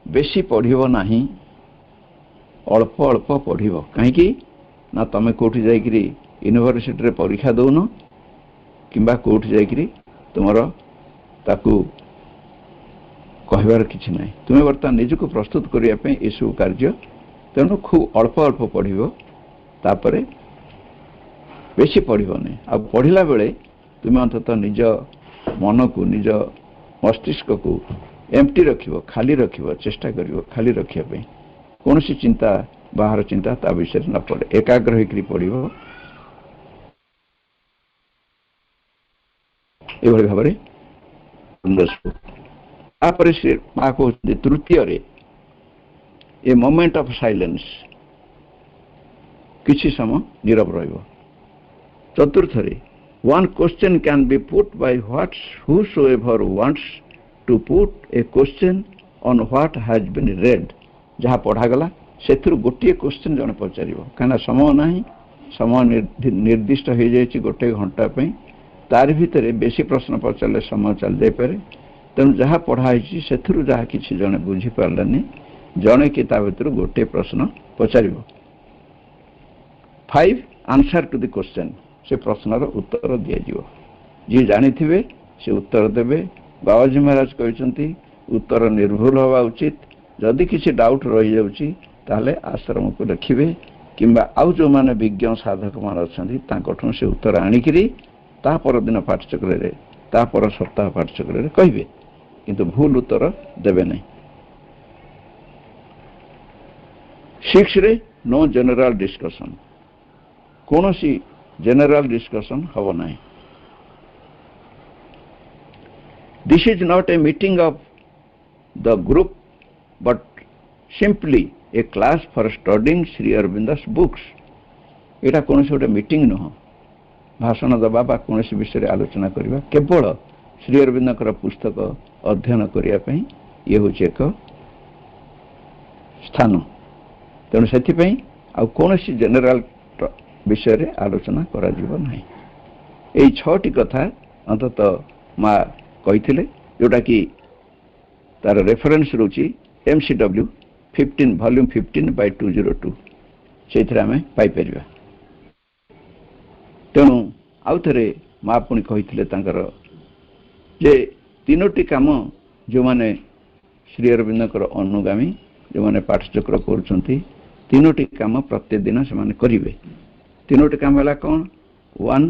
ବେଶୀ ପଢ଼ିବ ନାହିଁ, ଅଳ୍ପ ଅଳ୍ପ ପଢ଼ିବ। କାହିଁକି ନା ତମେ କେଉଁଠି ଯାଇକରି ୟୁନିଭର୍ସିଟିରେ ପରୀକ୍ଷା ଦେଉନ କିମ୍ବା କେଉଁଠି ଯାଇକରି ତୁମର ତାକୁ କହିବାର କିଛି ନାହିଁ। ତୁମେ ବର୍ତ୍ତମାନ ନିଜକୁ ପ୍ରସ୍ତୁତ କରିବା ପାଇଁ ଏସବୁ କାର୍ଯ୍ୟ, ତେଣୁ ଖୁବ୍ ଅଳ୍ପ ଅଳ୍ପ ପଢ଼ିବ, ତାପରେ ବେଶୀ ପଢ଼ିବନି। ଆଉ ପଢ଼ିଲା ବେଳେ ତୁମେ ଅନ୍ତତଃ ନିଜ ମନକୁ, ନିଜ ମସ୍ତିଷ୍କକୁ ଏମ୍ପ୍ଟି ରଖିବ, ଖାଲି ରଖିବ, ଚେଷ୍ଟା କରିବ ଖାଲି ରଖିବା ପାଇଁ। କୌଣସି ଚିନ୍ତା, ବାହାର ଚିନ୍ତା ତା ବିଷୟରେ ନ ପଡ଼େ, ଏକାଗ୍ର ହେଇକରି ପଡ଼ିବ। ଏଭଳି ଭାବରେ ତାପରେ ସେ ମା କହୁଛନ୍ତି ତୃତୀୟରେ ଏ ମୋମେଣ୍ଟ ଅଫ୍ ସାଇଲେନ୍ସ, କିଛି ସମୟ ନୀରବ ରହିବ। ଚତୁର୍ଥରେ one question can be put by whosoever wants to put a question on what has been read। ଯାହା ପଢ଼ାଗଲା ସେଥିରୁ ଗୋଟିଏ କ୍ୱେଶ୍ଚନ୍ ଜଣେ ପଚାରିବ, କାହିଁକିନା ସମୟ ନାହିଁ, ସମୟ ନିର୍ଦ୍ଦିଷ୍ଟ ହେଇଯାଇଛି 1 ଘଣ୍ଟା ପାଇଁ। ତାରି ଭିତରେ ବେଶୀ ପ୍ରଶ୍ନ ପଚାରିଲେ ସମୟ ଚାଲିଯାଇପାରେ। ତେଣୁ ଯାହା ପଢ଼ା ହେଇଛି ସେଥିରୁ ଯାହା କିଛି ଜଣେ ବୁଝିପାରିଲାନି, ଜଣେ କି ତା ଭିତରୁ ଗୋଟିଏ ପ୍ରଶ୍ନ ପଚାରିବ। 5 ଆନ୍ସର ଟୁ ଦି କ୍ୱେଶ୍ଚନ୍, ସେ ପ୍ରଶ୍ନର ଉତ୍ତର ଦିଆଯିବ। जी जानिथिबे से उत्तर देबे। बाबाजी महाराज कहते उत्तर निर्भुल हवा उचित। जदि किसी डाउट रही जाउची ताले आश्रम को देखिए किंबा आउ जो माने विज्ञ साधक मान अच्छा से उत्तर आणिकी ता पर दिन पाठचक्र ता पर सप्ताह पाठचक्र कहे किंतु भूल उत्तर देवे नहीं। 6 रे नो जनरल डिस्कशन कौन सी जनरल डिस्कशन हम ना। This is not a meeting of the group but simply a class for studying Shri Aurobindo's books. यहाँ कौन से गोटे मीटिंग नुह भाषण दबा बा कौन विषय आलोचना करवा केवल श्री अरविंदर पुस्तक अध्ययन करने ये हूँ एक स्थान। तेणु से कौन जेनेल विषय आलोचना करा ना। यही 6टी कथा अंततः माँ कही जोटा कि तार रेफरेन्स रोची MCW 15 वॉल्यूम 15/202 से आम पाइपर। तेणु आउ थे माँ पुणी कही जे 3टी काम जो माने श्री अरविंदर अनुगामी जो माने पाठचक्र कर 3टी काम प्रत्येक दिन से करेंगे। 3टी काम है कौन। 1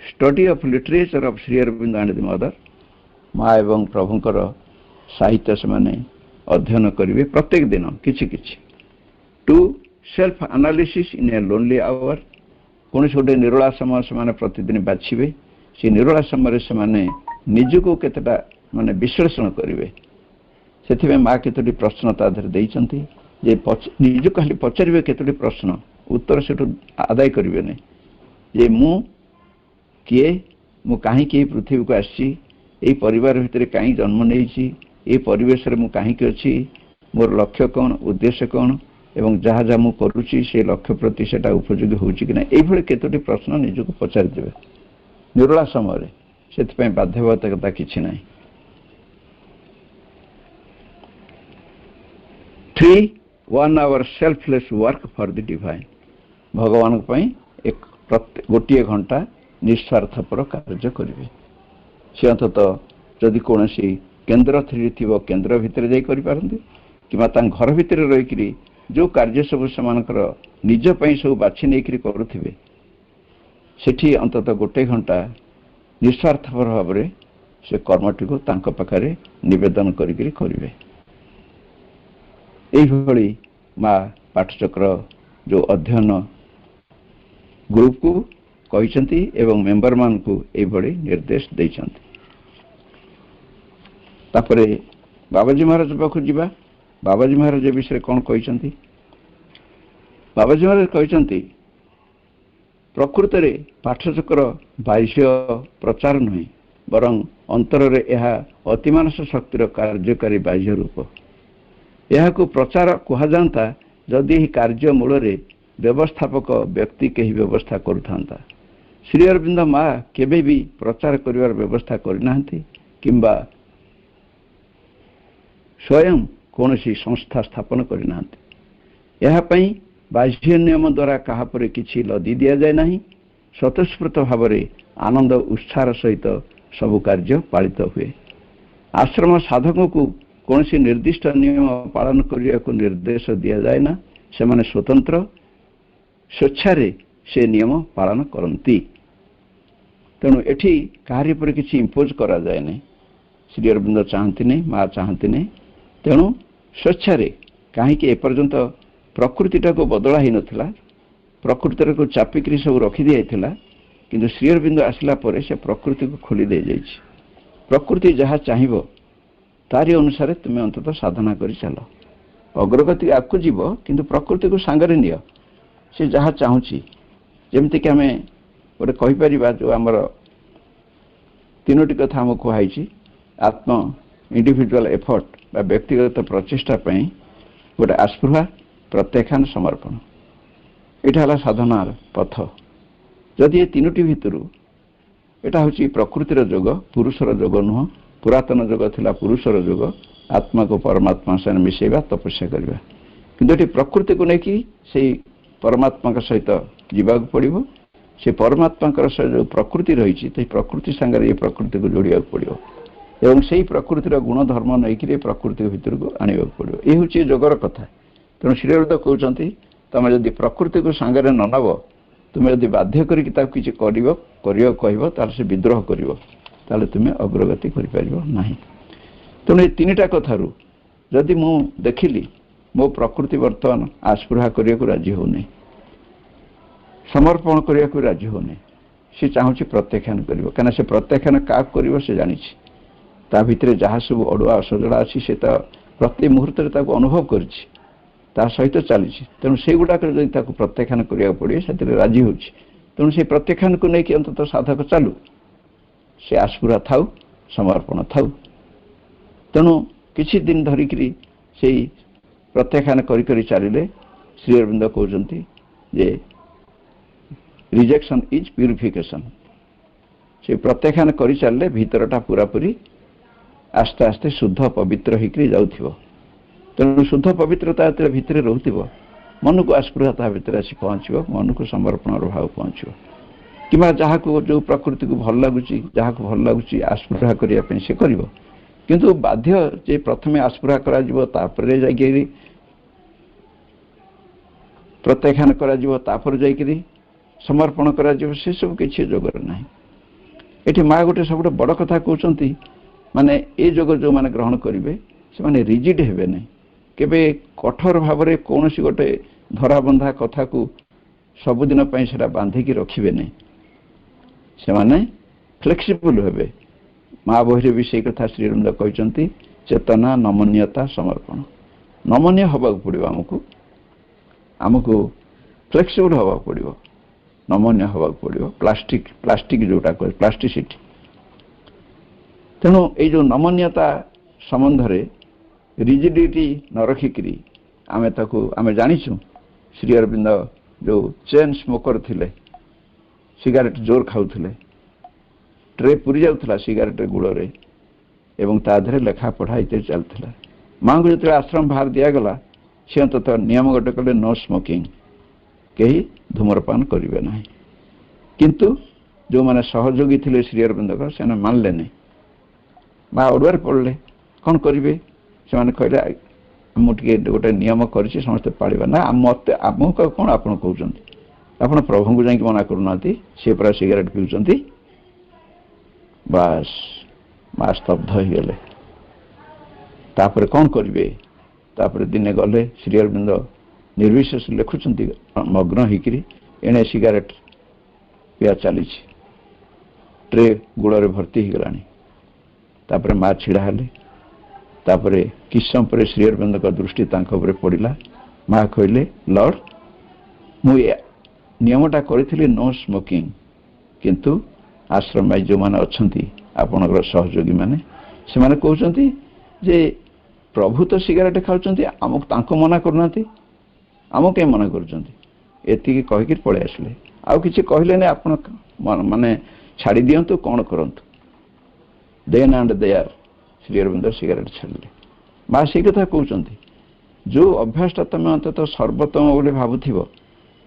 study of literature of Shri Aurobindo and the Mother. माँ एवं प्रभुंकर साहित्य से अध्ययन करेंगे प्रत्येक दिन किछि किछि। 2 self analysis in a lonely hour कौन से गोटे निरोला समय से प्रतिदिन बाछिबे। से निरोला समय से निजको केतटा माने विश्लेषण करेंगे। से माँ केतोटी प्रश्न ताधर देइचंती जे निज खाली पचारे केतोटी प्रश्न उत्तर से आदाय करेंगे नहीं। जे मु किए मु कहीं पृथ्वी को आसी यही परिवार भितर कहीं जन्म नहीं ये परिवेश मु कहीं अच्छी मोर लक्ष्य कौन उद्देश्य कौन एवं जहाँ जहाँ मु करुच्ची से लक्ष्य प्रति सेटा उपयोगी होउची कि ना ये केतोटी प्रश्न निजको पचारि देबे निरोला समय से बाध्यबाधकता किछि नहीं। 3 1 hour selfless work for the divine भगवान एक गोटे घंटा निस्वार्थपर कार्य करेंगे। सी अंततः जदि कौन केन्द्र थी केन्द्र भितर जापारती कि घर भितर रही जो कार्य सब से निजपाई सब बाछी नहीं करुवे सेठी अंततः गोटे घंटा निस्वार्थपर भाव से कर्मटी को पाखे निवेदन करेंगे। यही माँ पाठचक्र जो अध्ययन ग्रुप को कहते एवं मेंबर मान को यही निर्देश देइछंती। तापरे बाबाजी महाराज पाखु जीवा। बाबाजी महाराज विषय कौन कहते। बाबाजी महाराज कहते प्रकृत में पाठचक्र बाह्य प्रचार नुहे बरं अंतर रे यह अतिमानस शक्तिर कार्यकारी बाह्य रूप। यह को प्रचार कह जाता जदि यह कार्य मूल व्यवस्थापक व्यक्ति कहीं व्यवस्था करुता। श्री अरविंद माँ केबे भी प्रचार करिवार व्यवस्था करना किंबा स्वयं कौन सी संस्था स्थापन करना। यह बाह्य नियम द्वारा कहा पर किसी लदी दि जाए नहीं। स्वतस्फूर्त भाव आनंद उत्साह सहित सबु कार्य पालित हुए। आश्रम साधकों को कौन सी निर्दिष्ट नियम पालन करने को निर्देश दि जाए ना। से माने स्वतंत्र स्वेच्छारे से नियम पालन करती। तेणु एठी कार्य पर किसी इम्पोज करा जाए नहीं। श्री अरविंद चाहती नहीं माँ चाहती नहीं। तेणु स्वेच्छारे कहीं एपर्यंत प्रकृतिटा को बदला ही नथिला। प्रकृति को चापिकी सब रखी दिया किंतु श्री अरविंद आसला पर से प्रकृति को खोली दे जाइए। प्रकृति जहाँ चाहिए तारी अनुसार तुम्हें अंततः साधना कर चल अग्रगति आगू जीव किंतु प्रकृति को सांगरे नियो से जहाँ चाहूँगी। जमीक आम गोटे कहीपर जो आमर 3टी कथा आम कहुई आत्म इंडिविजुअल एफर्ट बा व्यक्तिगत प्रचेषा गोटे आस्पृहा प्रत्याख्यान समर्पण यहाँ साधनार पथ। जदि ये 3टी भितर यहाँ हूँ प्रकृतिर जोग पुरुषर जोग नुह। पुरातन जोग थिला पुरुषर जोग आत्मा को परमात्मा से मिसेवा तपस्या करवा किंतु ये प्रकृति को लेकिन से परमात्मा सहित जीवाक पड़ो से परमात्मा जो प्रकृति रही प्रकृति सागर ये प्रकृति को जोड़ा पड़ो एवं से प्रकृतिर गुण धर्म नहीं प्रकृति भितर को आने पड़ो ये हूँ जोगर कथा। तेणु श्रीअरविंद कहते तुम जदि प्रकृति को सांगे न नब तुम्हें जदि बाध्य करके कह से विद्रोह कर तुम्हें अग्रगति करना। तेणु ये तीन टा कथारू जदि मु देखिली मो प्रकृति बर्तमान आस्पृहा करने को राजी होनी समर्पण करने को राजी होनी सी चाहूँ प्रत्याख्यान कर से प्रत्याख्यान क्या कर से जानी ता भितर जहाँ सब अड़ुआ असजड़ा अच्छी से प्रति मुहूर्त अनुभव कर सहित चली तेणु से गुड़ाक प्रत्याख्यान करा पड़े से राजी हो तेणु से प्रत्याख्यान को लेकिन अंत साधक चालू से आस्पुरा था समर्पण था। तेणु किछि दिन धरिकी से प्रत्याख्यान करी चलिले श्री अरविंद कहते जे रिजेक्शन इज प्यूरिफिकेशन से प्रत्याख्यान करी चलिले भीतरटा पूरापूरी आस्ते आस्ते शुद्ध पवित्र होकर जाऊ। तेणु शुद्ध पवित्रता भितर रोथि मन को आस्पृहता भितर आसी पहुँचो मन को समर्पण भाव पहुँचो कि जहाँ को जो प्रकृति को भल लगुच जहाँ को भल लगुच आस्पृहा करने से कर किंतु बाध्य जे प्रथमे आस्पृहा कर जाकि प्रत्याख्यान कर समर्पण कर से सब किसी जोगर ना। ये माँ गोटे सब बड़ कथा कहते माने ये जोग जो मैंने ग्रहण करेंगे से माने रिजिड हेबे नहीं केबे कठोर भाव में कौन सी गोटे धराबंधा कथा को सबुदिन से बांधिकी रखिबे नहीं से माने फ्लेक्सिबल हेबे। माँ बही भी से कथा श्री अरविंद कहते चेतना नमनीयता समर्पण नमनीय हवा पड़ो आमको फ्लेक्सिबल हवा पड़ो नमनीय हवा पड़ो प्लास्टिक जोटा कह प्लास्टिसिटी। तेणु ये जो नमनीयता संबंध रे रिजिडिटी न रखिकी आमे जानीचु श्री अरविंद जो चेन स्मोकर थिले सिगारेट जोर खाऊले ट्रे पूरी जाऊला सिगारेट गुड़ एवं ताधे लेखा पढ़ा इत्यादि चलता माँ को जो आश्रम बाहर दिगला सी अंत नियम गोटे कले नो स्मोकिंग कहीं धूम्रपान करेंगे ना किंतु जो मैंने सहयोगी थे श्री अरविंद से मानले नहीं माँ अड़ुआर पड़े कौन करेंगे से कहले मुझे गोटे नियम कर समस्ते पाड़ा ना मत आमको कौन आप कहते आप प्रभु को जाकि मना करूना सी पूरा सिगारेट पीउंट बास माँ स्तब्ध हो गले तापर कौन करेंगे तापर दिने गले श्री अरविंद निर्विशेष लिखुंट मग्न होकर एणे सिगारेट पिया चली ट्रे गुड़ भर्ती हो गलानी तापर माँ छिड़ा हेले तापर किस समय पर श्री अरविंद का दृष्टि पड़ा माँ कहले लॉर्ड मु नियमटा करी नो स्मोकिंग किंतु आश्रम में जो मैंने अच्छा आपणकर सहयोगी मैंने से माने कहते जे प्रभु तो सिगारेट खाऊँ मना करना आम कहीं मना करती कहीकि पलि आसिले आउ कि कहले आप माने छाड़ी दिंतु कौन करूँ then and there Shri Aurobindo cigarette छाड़े माँ से कथा कहते जो अभ्यासटा तुम अंत सर्वोत्तम बोले भावुव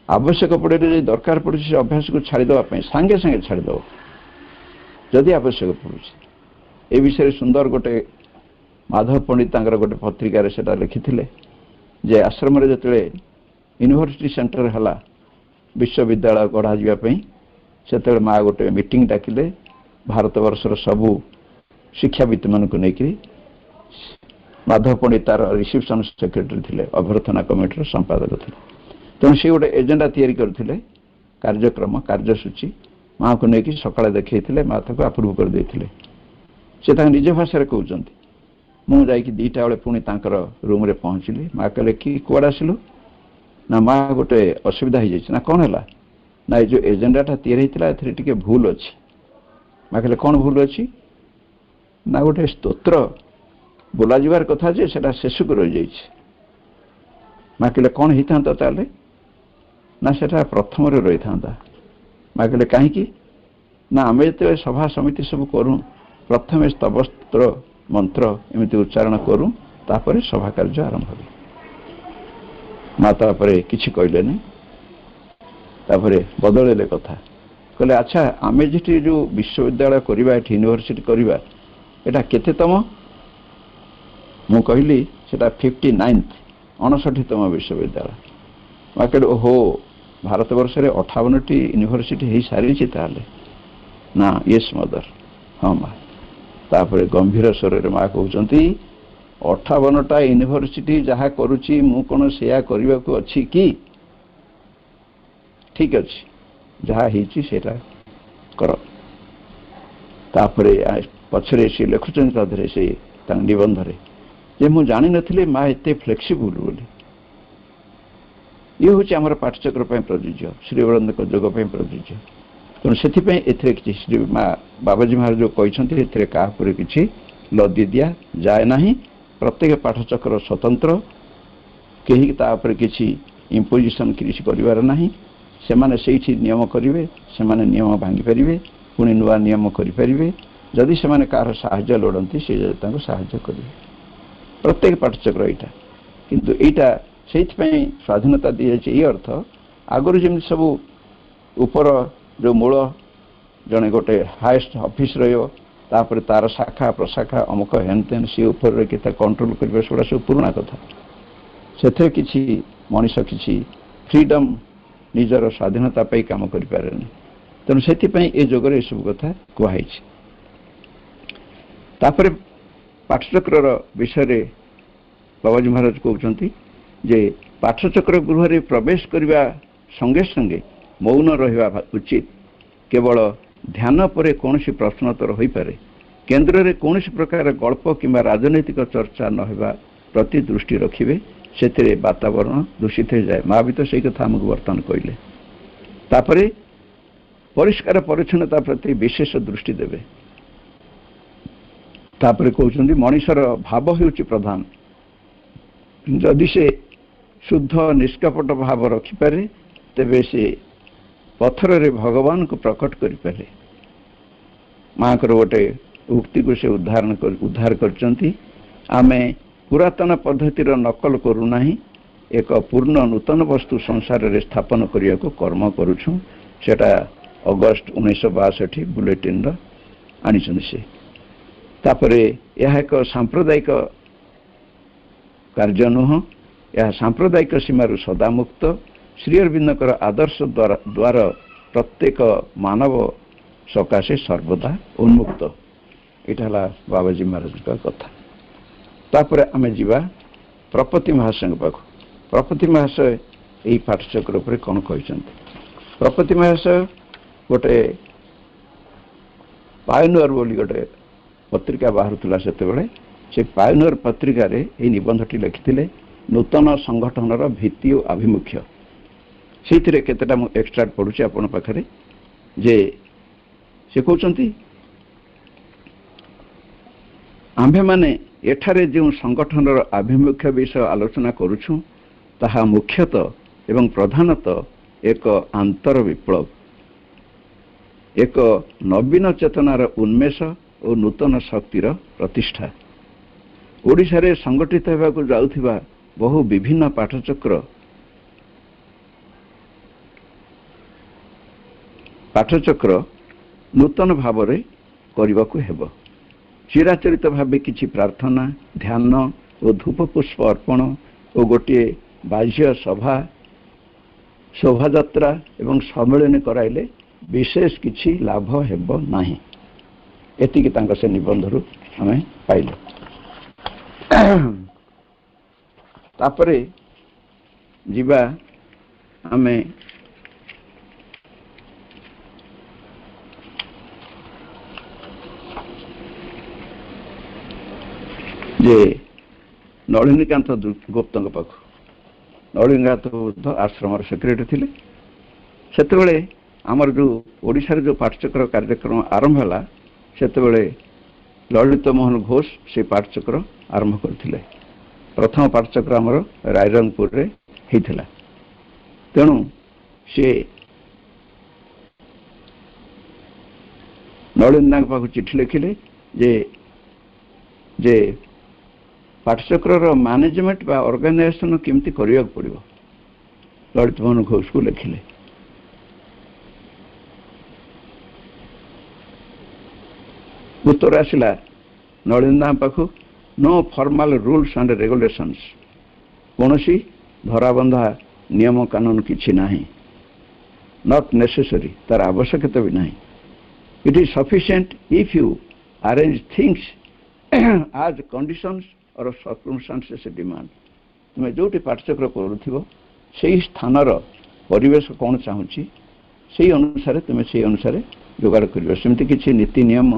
आवश्यक पड़े दरकार पड़े से अभ्यास को छाड़देवाई सांगे सांगे छाड़देव जदि आवश्यक पड़े ए विषय सुंदर गोटे माधव पंडित गोटे पत्रिकार से लिखी जे आश्रम जो यूनिवर्सिटी सेंटर है विश्वविद्यालय गढ़ा जावाई से माँ गोटे मीटिंग डाकिले भारत वर्षर सबू शिक्षावित मान को लेकर माधव पंडित तार रिसेप्शन सेक्रेटरी थे अभ्यर्थना कमिटर संपादक थे तेणु से गोटे एजेंडा तैयारी करते कार्यक्रम कार्यसूची माँ को लेकिन सकाଳେ देखते माँ ताको अप्रूव कर देते से निज भाषा कहते मुझे 2टा बेले पुणी रूम रे पहुँचली माँ कहले कि कुआड़ आसिलु ना माँ गोटे असुविधा हो जाए ना कौन है ना जो एजेंडाटा तैयारी होता टे भूल अच्छी माँ कहले कौन भूल अच्छी ना गोटे स्तोत्र बोला जीवार कथा जे सेटा शेष को रही जाइए माँ कहले कौन होता ताले ना सेटा प्रथम रही था माँ कहले कहीं ना आम जो सभा समिति सब करूँ प्रथम स्तवस्त्र मंत्र एमती उच्चारण करूँ तापर सभा कार्य आरंभ हो माँ तापर किसी कहले नहीं तापर बदलले कथा कहले अच्छा आमे जेठी जो विश्वविद्यालय करवा एठी यूनिवर्सिटी करवा एटा केतेतम मु कहली सेटा 59th 59तम विश्वविद्यालय कहले ओहो भारत वर्ष रे 58टी यूनिवर्सिटी ही सारी ताले ना यस मदर हाँ माँ तापर गंभीर स्वर रे माँ कहते 58टा यूनिवर्सिटी जहाँ करुच्ची मु कौन से करने को अच्छी कि ठीक अच्छे जहाँ होता कर तापर पछरे से लिखुं ताधे से निबंध जे मु जानी नथिले माँ एते फ्लेक्सिबल बोली ये हूँ आम पाठचक्र प्रযোज्य श्रीअरविंद जोग प्रযোज्य तेणु से श्री माँ बाबाजी महाराज जो कहते क्या किसी लदी दिया जाए ना प्रत्येक पाठचक्र स्वतंत्र कहीं किसी इम्पोजिशन किसी कर से नियम करेंगे से नियम भांगी पारे पुणी नुआ नियम करें जदि से कार साहाय्य लोड़ती से साहाय्य करेंगे प्रत्येक पाठचक्र यहाँ किंतु यहाँ से स्वाधीनता दी जाए ये अर्थ आगुरी जमी सब ऊपर जो मूल जड़े गोटे हाएस्ट ऑफिस रही तार शाखा प्रशाखा अमुक हेन तेन सी उपर कंट्रोल करेंगे सेगुड़ा सब पुराणा कथा से किसी मनीष किसी फ्रीडम निजर स्वाधीनता पाई काम करें तेणु से जोगर ये सब कथा कहुई तापर पाठचक्र विषय बाबाजी महाराज कहते जे पाठचक्र गृह प्रवेश करने संगे संगे मौन रहा उचित केवल ध्यान पर कौन प्रश्नोत्तर हो पारे केन्द्र में कौन प्रकार गल्प किंवा राजनैतिक चर्चा न होगा प्रति दृष्टि रखिए से वातावरण दूषित हो जाए माँ भी तो सही कथा आमको बर्तमान कहले तापर परिष्कार परिच्छन्नता प्रति विशेष दृष्टि देवे तापर कहते मनीषर भाव हो प्रधान जदि से शुद्ध निष्कपट भाव रखिपारे तेबे से पत्थर रे भगवान को प्रकट करें माँ को गोटे उक्ति को से उद्धार करचंती आमे पुरातन पद्धतिर नकल करूना एक पूर्ण नूतन वस्तु संसार रे स्थापन करने को कर्म करुछुं सेटा अगस्त 1962 बुलेटिन आनी से तापर यह एक सांप्रदायिक कार्य नुह यह सांप्रदायिक सीमार सदा मुक्त श्रीअरविंदर आदर्श द्वारा प्रत्येक मानव सकाशे सर्वदा उन्मुक्त यहाँ बाबाजी महाराज का कथा तापर आम जीवा प्रपति महाशय पाख प्रपति महाशय यही पाठचक्र उपर कौन कहते प्रपति महाशय गोटे पायोनियर बोली गोटे पत्रिका बाहर से पायोनियर पत्रिका रे यही निबंधटी लिखिते नूतन संगठनर भित्ति और आभिमुख्य से केतेटा एक्सट्राक्ट पढ़ुची आपण पाखरे जे से कहते आम्भे माने एठारे जो संगठनर आभिमुख्य विषय आलोचना करुछुं ताहा मुख्यतः एवं प्रधानतः एक आंतर विप्लव एक नवीन चेतनार उन्मेष और नूतन शक्तिर प्रतिष्ठा ओडिशा रे संगठित होगाकू जाउथिबा बहु विभिन्न पाठचक्र नूतन भाव रे करने को हेब चिराचरित भाव किछि प्रार्थना ध्यान और धूप पुष्प अर्पण और गोटे बाह्य सभा शोभायात्रा एवं सम्मेलन कराइले विशेष किछि लाभ हेब नाही एतिकी तांका से निबंधरु हमें पाइले तापरे जीवा हमें जे नलिनीकांत गुप्त पाख नलिनीकांत आश्रम सेक्रेटरी थिले सेतेबेले आमर जो ओडिशा रे जो पाठचक्र कार्यक्रम आरंभ हला सेतेबेले ललित मोहन घोष से पाठचक्र आरंभ करथिले प्रथम पाठचक्र आमर रायरंगपुर रे हेथिला तेणु से नलिनी पाख चिठी लिखिले जे पाठचक्र मैनेजमेंट बा ऑर्गेनाइजेशन केमती करिया पड़ो ललित मोहन घोष को लिखिले उत्तर आसला नलिन पाखु no formal rules and regulations कौन सी धराबंधा नियम कानून किसी ना नॉट नेसेसरी तार आवश्यकता भी नहीं it is sufficient if you arrange things आज कंडीशंस और सर्कमस्टांसेस डिमांड तुम्हें जो पाठचक्र करूथिबो सेही स्थानर परिवेश कौन चाहूँगी से अनुसार तुम्हें से अनुसार जोगाड़ कर सेमती किसी नीति नियम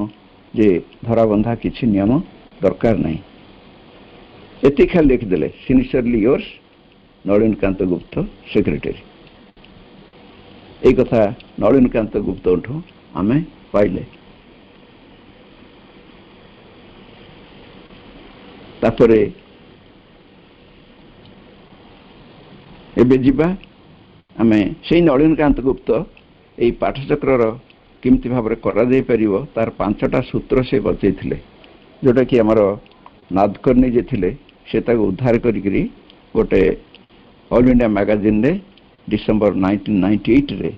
जे धराबंधा किसी नियम दरकार नहीं एति खाली लिखिदेले सिंसियरली योर्स नलिनकांत गुप्त सेक्रेटरी एक कथा नलिनकांत गुप्त आम पाइले तापर एबे जिबा आम से नलिनकांत गुप्त यही पाठचक्र किमती भाव में करा तार 5टा सूत्र से बचई जोटा कि आमर नादकर्णी जे थिले से ताको उद्धार करी गोटे ऑल इंडिया मैगजीन रे डिसेंबर 1998 रे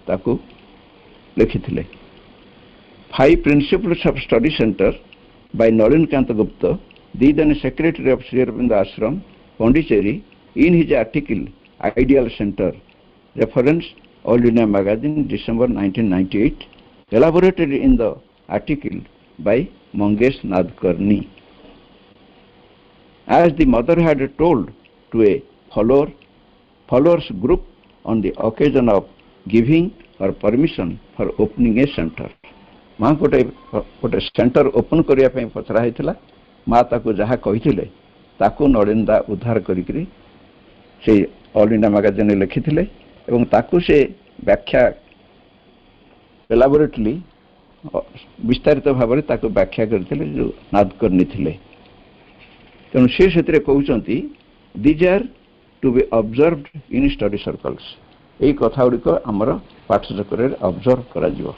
ताको लिखिथिले 5 principles of study centre by Nalinikanta Gupta the then secretary of Shri Aurobindo Ashram Pondicherry in his article ideal centre reference all India magazine December 1998 elaborated in the article by Mangesh Nadkarni. As the mother had told to a followers group on the occasion of giving her permission for opening a center. माँ गोटे centre open करिया पे पचरा हैथिला माँ ताको जहाँ कहिथिले ताको नलिनदा उद्धार करिकरी से ऑल इंडिया मैगजीन लिखिथिले एवं ताको से व्याख्या एलाबोरेटली विस्तारित भाव में ताको व्याख्या करते जो नादकर्णी थिले तेणु से कहते these are to be observed in study circles यही कथा गुड़िक आमर पाठचक्र ऑब्जर्व करा जिवो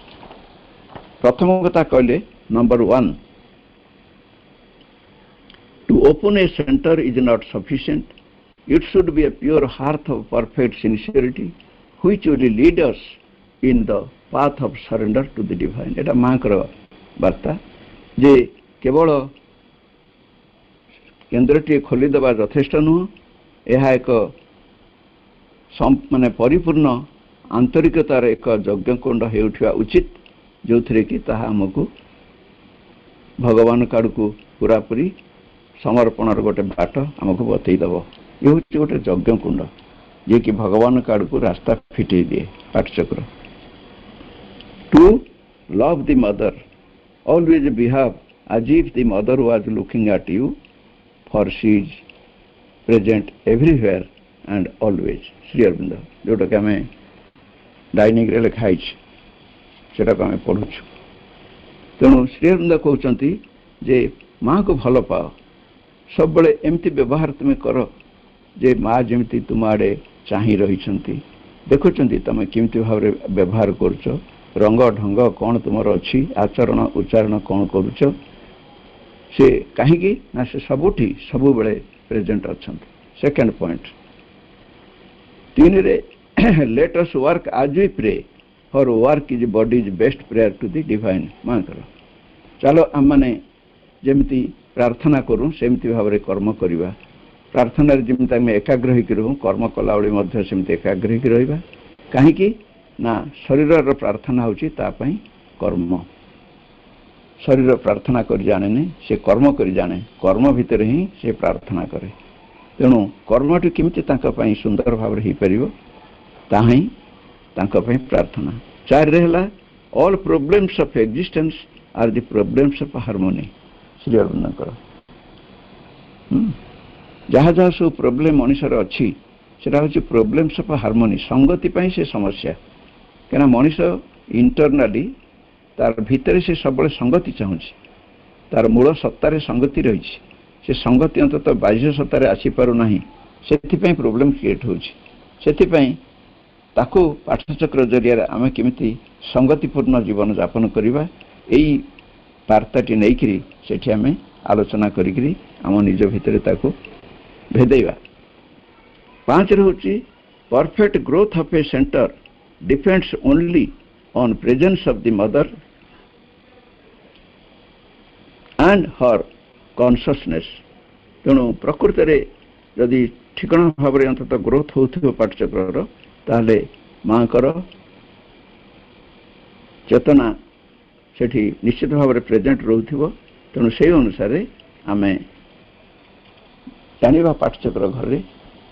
प्रथम कथा कहले number 1 to open a centre is not sufficient it should be a pure heart of perfect sincerity which will lead us in the path of surrender to the divine एटा माँ वार्ता जे केवल केन्द्रटी खोलीदेवा यथेष्ट नुह यह एक माने परिपूर्ण आंतरिकतार एक यज्ञकुंड होउठिया उचित जो थे कि ताहा हमको भगवान काड़ को पूरापूरी समर्पणर गोटे बाट आमको बतईदेव ये हूँ गोटे यज्ञकुंड जे कि भगवान काड़ को रास्ता फिटे दिए पाठचक्र To love the mother, always behave as if the mother was looking at you, for she is present everywhere and always. Shri Arvind जोटा कि आम डाइनिंग रे लिखाई से आम पढ़ु तेणु श्री अरविंद कहते जे माँ को भल पाओ सब बड़े एमती व्यवहार तुम्हें कर जे माँ जमी तुम आड़े चाह रही देखुं तुम केमती भाव व्यवहार कर रंग ढंग कौन तुम अच्छी आचरण उच्चारण कौन करुच से कहीं ना से सबुठी सबु बेले प्रेजेंट अच्छा सेकेंड पॉइंट 3 रे let us work as we pray her work is body is best prayer to the divine माँ कर चलो आम मैंने जमी प्रार्थना करूँ सेमती भाव में कर्म करवा प्रार्थना जमी आम एकाग्र होकर रहूँ कर्म कला बेले सेमती एकाग्र होकर रहा कहीं ना शरीर प्रार्थना होची तापाई कर्म शरीर प्रार्थना कर जाने नहीं से कर्म कर जाने कर्म भितर ही से प्रार्थना करे तेणु कर्मटी केमती सुंदर भाव में हो पार ही प्रार्थना 4 रहा all problems of existence are the problems of harmony Shri Aurobindo जहाँ जहाँ सब प्रोब्लेम मनुष्यर अच्छी सेटा हूँ प्रोब्लेम्स ऑफ हार्मोनी संगति से समस्या क्या मनीष इंटरनाली तार भितर से सब संगति चाहूँ तार मूल सत्तार संगति रही से संगति अंततः बाह्य सत्तार आसीपारना से प्रोब्लेम क्रिएट होती पाठचक्र जरिया आम केमी संगतिपूर्ण जीवन यापन करवा यही वार्ताटी नहीं सेठी आम आलोचना करी आम निज भितर भेदेवा 5 हूँ perfect growth of A centre depends only on presence of the mother and her consciousness ତେଣୁ ପ୍ରକୃତରେ ଯଦି ଠିକଣା ଭାବରେ ଅନ୍ତତଃ ଗ୍ରୋଥ ହେଉଥିବ ପାଠଚକ୍ରର ତାହେଲେ ମାଙ୍କର ଚେତନା ସେଠି ନିଶ୍ଚିତ ଭାବରେ ପ୍ରେଜେଣ୍ଟ ରହୁଥିବ। ତେଣୁ ସେହି ଅନୁସାରେ ଆମେ ଜାଣିବା ପାଠଚକ୍ର ଘରେ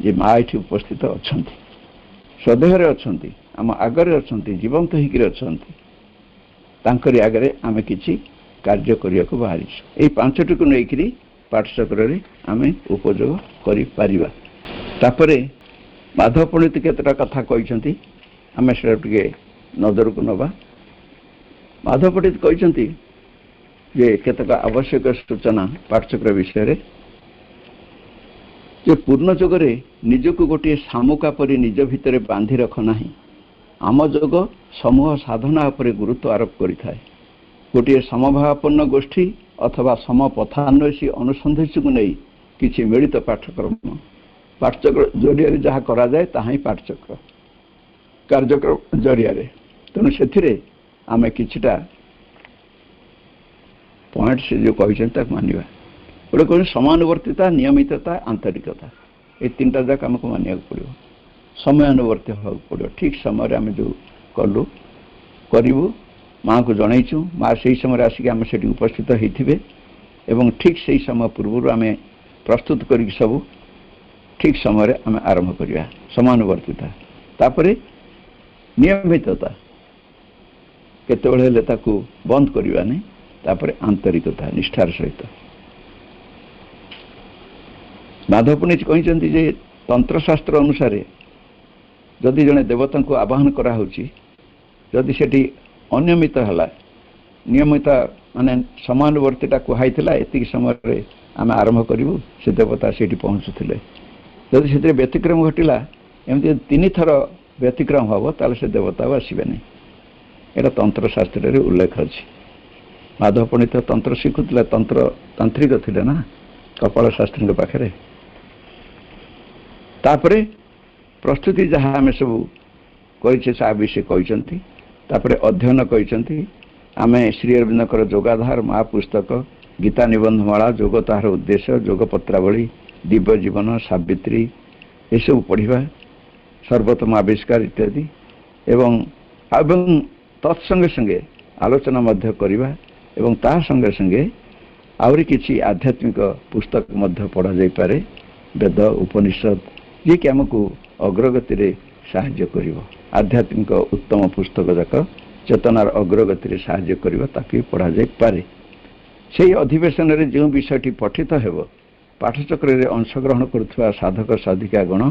ଯେ ମା ଏଠି ଉପସ୍ଥିତ ଅଛନ୍ତି, ସ୍ୱଦେହରେ ଅଛନ୍ତି, ଆମ ଆଗରେ ଅଛନ୍ତି, ଜୀବନ୍ତ ହେଇକିରି ଅଛନ୍ତି। ତାଙ୍କରି ଆଗରେ ଆମେ କିଛି କାର୍ଯ୍ୟ କରିବାକୁ ବାହାରିଛୁ। ଏଇ ପାଞ୍ଚଟିକୁ ନେଇକରି ପାଠଚକ୍ରରେ ଆମେ ଉପଯୋଗ କରିପାରିବା। ତାପରେ ମାଧବ ପଣ୍ଡିତ କେତେଟା କଥା କହିଛନ୍ତି, ଆମେ ସେଟା ଟିକେ ନଜରକୁ ନେବା। ମାଧବ ପଣ୍ଡିତ କହିଛନ୍ତି ଯେ କେତେକ ଆବଶ୍ୟକ ସୂଚନା ପାଠଚକ୍ର ବିଷୟରେ, ଯେ ପୂର୍ଣ୍ଣ ଯୋଗରେ ନିଜକୁ ଗୋଟିଏ ଶାମୁକା ପରି ନିଜ ଭିତରେ ବାନ୍ଧି ରଖ ନାହିଁ। ଆମ ଯୋଗ ସମୂହ ସାଧନା ଉପରେ ଗୁରୁତ୍ୱ ଆରୋପ କରିଥାଏ। ଗୋଟିଏ ସମଭାବାପନ୍ନ ଗୋଷ୍ଠୀ ଅଥବା ସମପଥାନ୍ୱେଷୀ ଅନୁସନ୍ଧେଷୀକୁ ନେଇ କିଛି ମିଳିତ ପାଠ୍ୟକ୍ରମ ପାଠଚକ୍ର ଜରିଆରେ ଯାହା କରାଯାଏ ତାହା ହିଁ ପାଠଚକ୍ର କାର୍ଯ୍ୟକ୍ରମ ଜରିଆରେ। ତେଣୁ ସେଥିରେ ଆମେ କିଛିଟା ପଏଣ୍ଟ ସେ ଯେଉଁ କହିଛନ୍ତି ତାକୁ ମାନିବା। ଗୋଟେ କହୁଛି ସମାନୁବର୍ତ୍ତିତା, ନିୟମିତତା, ଆନ୍ତରିକତା। এই ତିନିଟା ଯାକ ଆମକୁ ମାନିବାକୁ ପଡ଼ିବ। ସମୟାନୁବର୍ତ୍ତୀ ହେବାକୁ ପଡ଼ିବ। ଠିକ୍ ସମୟରେ ଆମେ ଯେଉଁ କରିବୁ, ମାଆଙ୍କୁ ଜଣାଇଛୁ, ମା ସେହି ସମୟରେ ଆସିକି ଆମେ ସେଠି ଉପସ୍ଥିତ ହେଇଥିବେ ଏବଂ ଠିକ୍ ସେହି ସମୟ ପୂର୍ବରୁ ଆମେ ପ୍ରସ୍ତୁତ କରିକି ସବୁ ଠିକ୍ ସମୟରେ ଆମେ ଆରମ୍ଭ କରିବା। ସମାନୁବର୍ତ୍ତିତା। ତାପରେ ନିୟମିତତା, କେତେବେଳେ ହେଲେ ତାକୁ ବନ୍ଦ କରିବାନି। ତାପରେ ଆନ୍ତରିକତା, ନିଷ୍ଠାର ସହିତ। ମାଧବ ପଣ୍ଡିତ କହିଛନ୍ତି ଯେ ତନ୍ତ୍ରଶାସ୍ତ୍ର ଅନୁସାରେ ଯଦି ଜଣେ ଦେବତାଙ୍କୁ ଆବାହନ କରାହେଉଛି, ଯଦି ସେଠି ଅନିୟମିତ ହେଲା, ନିୟମିତ ମାନେ ସମାନୁବର୍ତ୍ତୀଟା କୁହାଇଥିଲା ଏତିକି ସମୟରେ ଆମେ ଆରମ୍ଭ କରିବୁ, ସେ ଦେବତା ସେଠି ପହଞ୍ଚୁଥିଲେ। ଯଦି ସେଥିରେ ବ୍ୟତିକ୍ରମ ଘଟିଲା, ଏମିତି 3 ଥର ବ୍ୟତିକ୍ରମ ହେବ, ତାହେଲେ ସେ ଦେବତା ଆଉ ଆସିବେନି। ଏଇଟା ତନ୍ତ୍ରଶାସ୍ତ୍ରରେ ଉଲ୍ଲେଖ ଅଛି। ମାଧବ ପଣ୍ଡିତ ତନ୍ତ୍ର ଶିଖୁଥିଲେ, ତାନ୍ତ୍ରିକ ଥିଲେ ନା କପାଳ ଶାସ୍ତ୍ରୀଙ୍କ ପାଖରେ। ତାପରେ ପ୍ରସ୍ତୁତି ଯାହା ଆମେ ସବୁ କରିଛେ ତା ବିଷୟ କହିଛନ୍ତି। ତାପରେ ଅଧ୍ୟୟନ କହିଛନ୍ତି। ଆମେ ଶ୍ରୀ ଅରବିନ୍ଦଙ୍କର ଯୋଗାଧାର ମା ପୁସ୍ତକ, ଗୀତା ନିବନ୍ଧମାଳା, ଯୋଗ ତାହାର ଉଦ୍ଦେଶ୍ୟ, ଯୋଗ ପତ୍ରାବଳୀ, ଦିବ୍ୟ ଜୀବନ, ସାବିତ୍ରୀ ଏସବୁ ପଢ଼ିବା, ସର୍ବୋତ୍ତମ ଆବିଷ୍କାର ଇତ୍ୟାଦି ଏବଂ ତତ୍ସଙ୍ଗେ ସଙ୍ଗେ ଆଲୋଚନା ମଧ୍ୟ କରିବା ଏବଂ ତା ସଙ୍ଗେ ସଙ୍ଗେ ଆହୁରି କିଛି ଆଧ୍ୟାତ୍ମିକ ପୁସ୍ତକ ମଧ୍ୟ ପଢ଼ାଯାଇପାରେ, ବେଦ, ଉପନିଷଦ, ଯିଏକି ଆମକୁ ଅଗ୍ରଗତିରେ ସାହାଯ୍ୟ କରିବ। ଆଧ୍ୟାତ୍ମିକ ଉତ୍ତମ ପୁସ୍ତକ ଯାକ ଚେତନାର ଅଗ୍ରଗତିରେ ସାହାଯ୍ୟ କରିବ, ତାକୁ ବି ପଢ଼ାଯାଇପାରେ। ସେହି ଅଧିବେଶନରେ ଯେଉଁ ବିଷୟଟି ପଠିତ ହେବ, ପାଠଚକ୍ରରେ ଅଂଶଗ୍ରହଣ କରୁଥିବା ସାଧକ ସାଧିକାଗଣ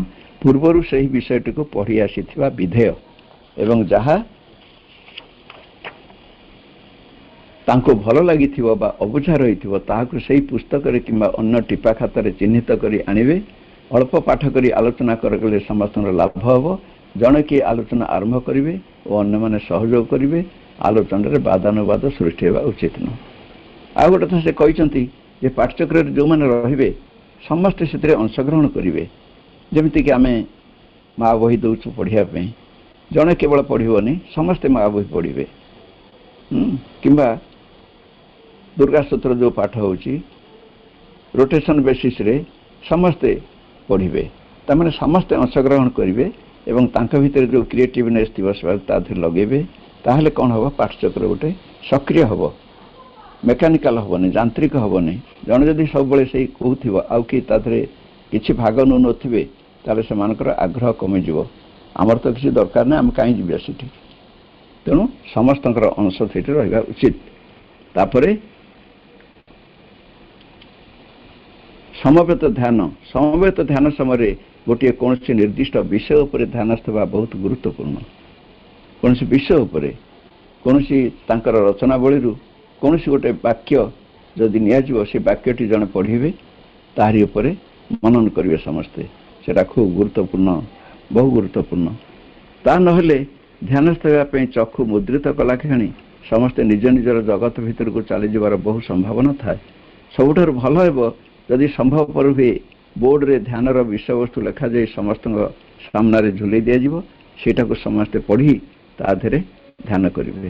ପୂର୍ବରୁ ସେହି ବିଷୟଟିକୁ ପଢ଼ି ଆସିଥିବା ବିଧେୟ ଏବଂ ଯାହା ତାଙ୍କୁ ଭଲ ଲାଗିଥିବ ବା ଅବୁଝା ରହିଥିବ ତାହାକୁ ସେହି ପୁସ୍ତକରେ କିମ୍ବା ଅନ୍ୟ ଟିପା ଖାତାରେ ଚିହ୍ନିତ କରି ଆଣିବେ। ଅଳ୍ପ ପାଠ କରି ଆଲୋଚନା କରାଗଲେ ସମସ୍ତଙ୍କର ଲାଭ ହେବ। ଜଣେ କିଏ ଆଲୋଚନା ଆରମ୍ଭ କରିବେ ଓ ଅନ୍ୟମାନେ ସହଯୋଗ କରିବେ। ଆଲୋଚନାରେ ବାଦାନୁବାଦ ସୃଷ୍ଟି ହେବା ଉଚିତ ନୁହେଁ। ଆଉ ଗୋଟେ କଥା ସେ କହିଛନ୍ତି ଯେ ପାଠଚକ୍ରରେ ଯେଉଁମାନେ ରହିବେ ସମସ୍ତେ ସେଥିରେ ଅଂଶଗ୍ରହଣ କରିବେ। ଯେମିତିକି ଆମେ ମା ବହି ଦେଉଛୁ ପଢ଼ିବା ପାଇଁ, ଜଣେ କେବଳ ପଢ଼ିବନି, ସମସ୍ତେ ମା ବହି ପଢ଼ିବେ। କିମ୍ବା ଦୁର୍ଗା ସ୍ତୋତ୍ର ଯେଉଁ ପାଠ ହେଉଛି ରୋଟେସନ୍ ବେସିସ୍ରେ ସମସ୍ତେ ପଢ଼ିବେ। ତାମାନେ ସମସ୍ତେ ଅଂଶଗ୍ରହଣ କରିବେ ଏବଂ ତାଙ୍କ ଭିତରେ ଯେଉଁ କ୍ରିଏଟିଭନେସ୍ ଥିବ ସେମାନେ ତା ଦେହରେ ଲଗେଇବେ। ତାହେଲେ କ'ଣ ହେବ, ପାଠଚକ୍ର ଗୋଟେ ସକ୍ରିୟ ହେବ, ମେକାନିକାଲ ହେବନି, ଯାନ୍ତ୍ରିକ ହେବନି। ଜଣେ ଯଦି ସବୁବେଳେ ସେଇ କହୁଥିବ ଆଉ କି ତା ଦେହରେ କିଛି ଭାଗ ନେଉନଥିବେ, ତାହେଲେ ସେମାନଙ୍କର ଆଗ୍ରହ କମିଯିବ। ଆମର ତ କିଛି ଦରକାର ନାହିଁ, ଆମେ କାହିଁ ଯିବା ସେଠି। ତେଣୁ ସମସ୍ତଙ୍କର ଅଂଶ ସେଠି ରହିବା ଉଚିତ। ତାପରେ ସମବେତ ଧ୍ୟାନ। ସମବେତ ଧ୍ୟାନ ସମୟରେ ଗୋଟିଏ କୌଣସି ନିର୍ଦ୍ଦିଷ୍ଟ ବିଷୟ ଉପରେ ଧ୍ୟାନସ୍ଥ ହେବା ବହୁତ ଗୁରୁତ୍ୱପୂର୍ଣ୍ଣ। କୌଣସି ବିଷୟ ଉପରେ, କୌଣସି ତାଙ୍କର ରଚନାବଳୀରୁ କୌଣସି ଗୋଟେ ବାକ୍ୟ ଯଦି ନିଆଯିବ, ସେ ବାକ୍ୟଟି ଜଣେ ପଢ଼ିବେ, ତାହାରି ଉପରେ ମନନ କରିବେ ସମସ୍ତେ। ସେଟା ଖୁବ୍ ଗୁରୁତ୍ୱପୂର୍ଣ୍ଣ, ବହୁ ଗୁରୁତ୍ୱପୂର୍ଣ୍ଣ। ତା ନହେଲେ ଧ୍ୟାନସ୍ଥ ହେବା ପାଇଁ ଚକ୍ଷୁ ମୁଦ୍ରିତ କଲା କ୍ଷଣି ସମସ୍ତେ ନିଜ ନିଜର ଜଗତ ଭିତରକୁ ଚାଲିଯିବାର ବହୁ ସମ୍ଭାବନା ଥାଏ। ସବୁଠାରୁ ଭଲ ହେବ ଯଦି ସମ୍ଭବପର ହୁଏ ବୋର୍ଡରେ ଧ୍ୟାନର ବିଷୟବସ୍ତୁ ଲେଖାଯାଇ ସମସ୍ତଙ୍କ ସାମ୍ନାରେ ଝୁଲେଇ ଦିଆଯିବ। ସେଇଟାକୁ ସମସ୍ତେ ପଢ଼ି ତା ଦେହରେ ଧ୍ୟାନ କରିବେ।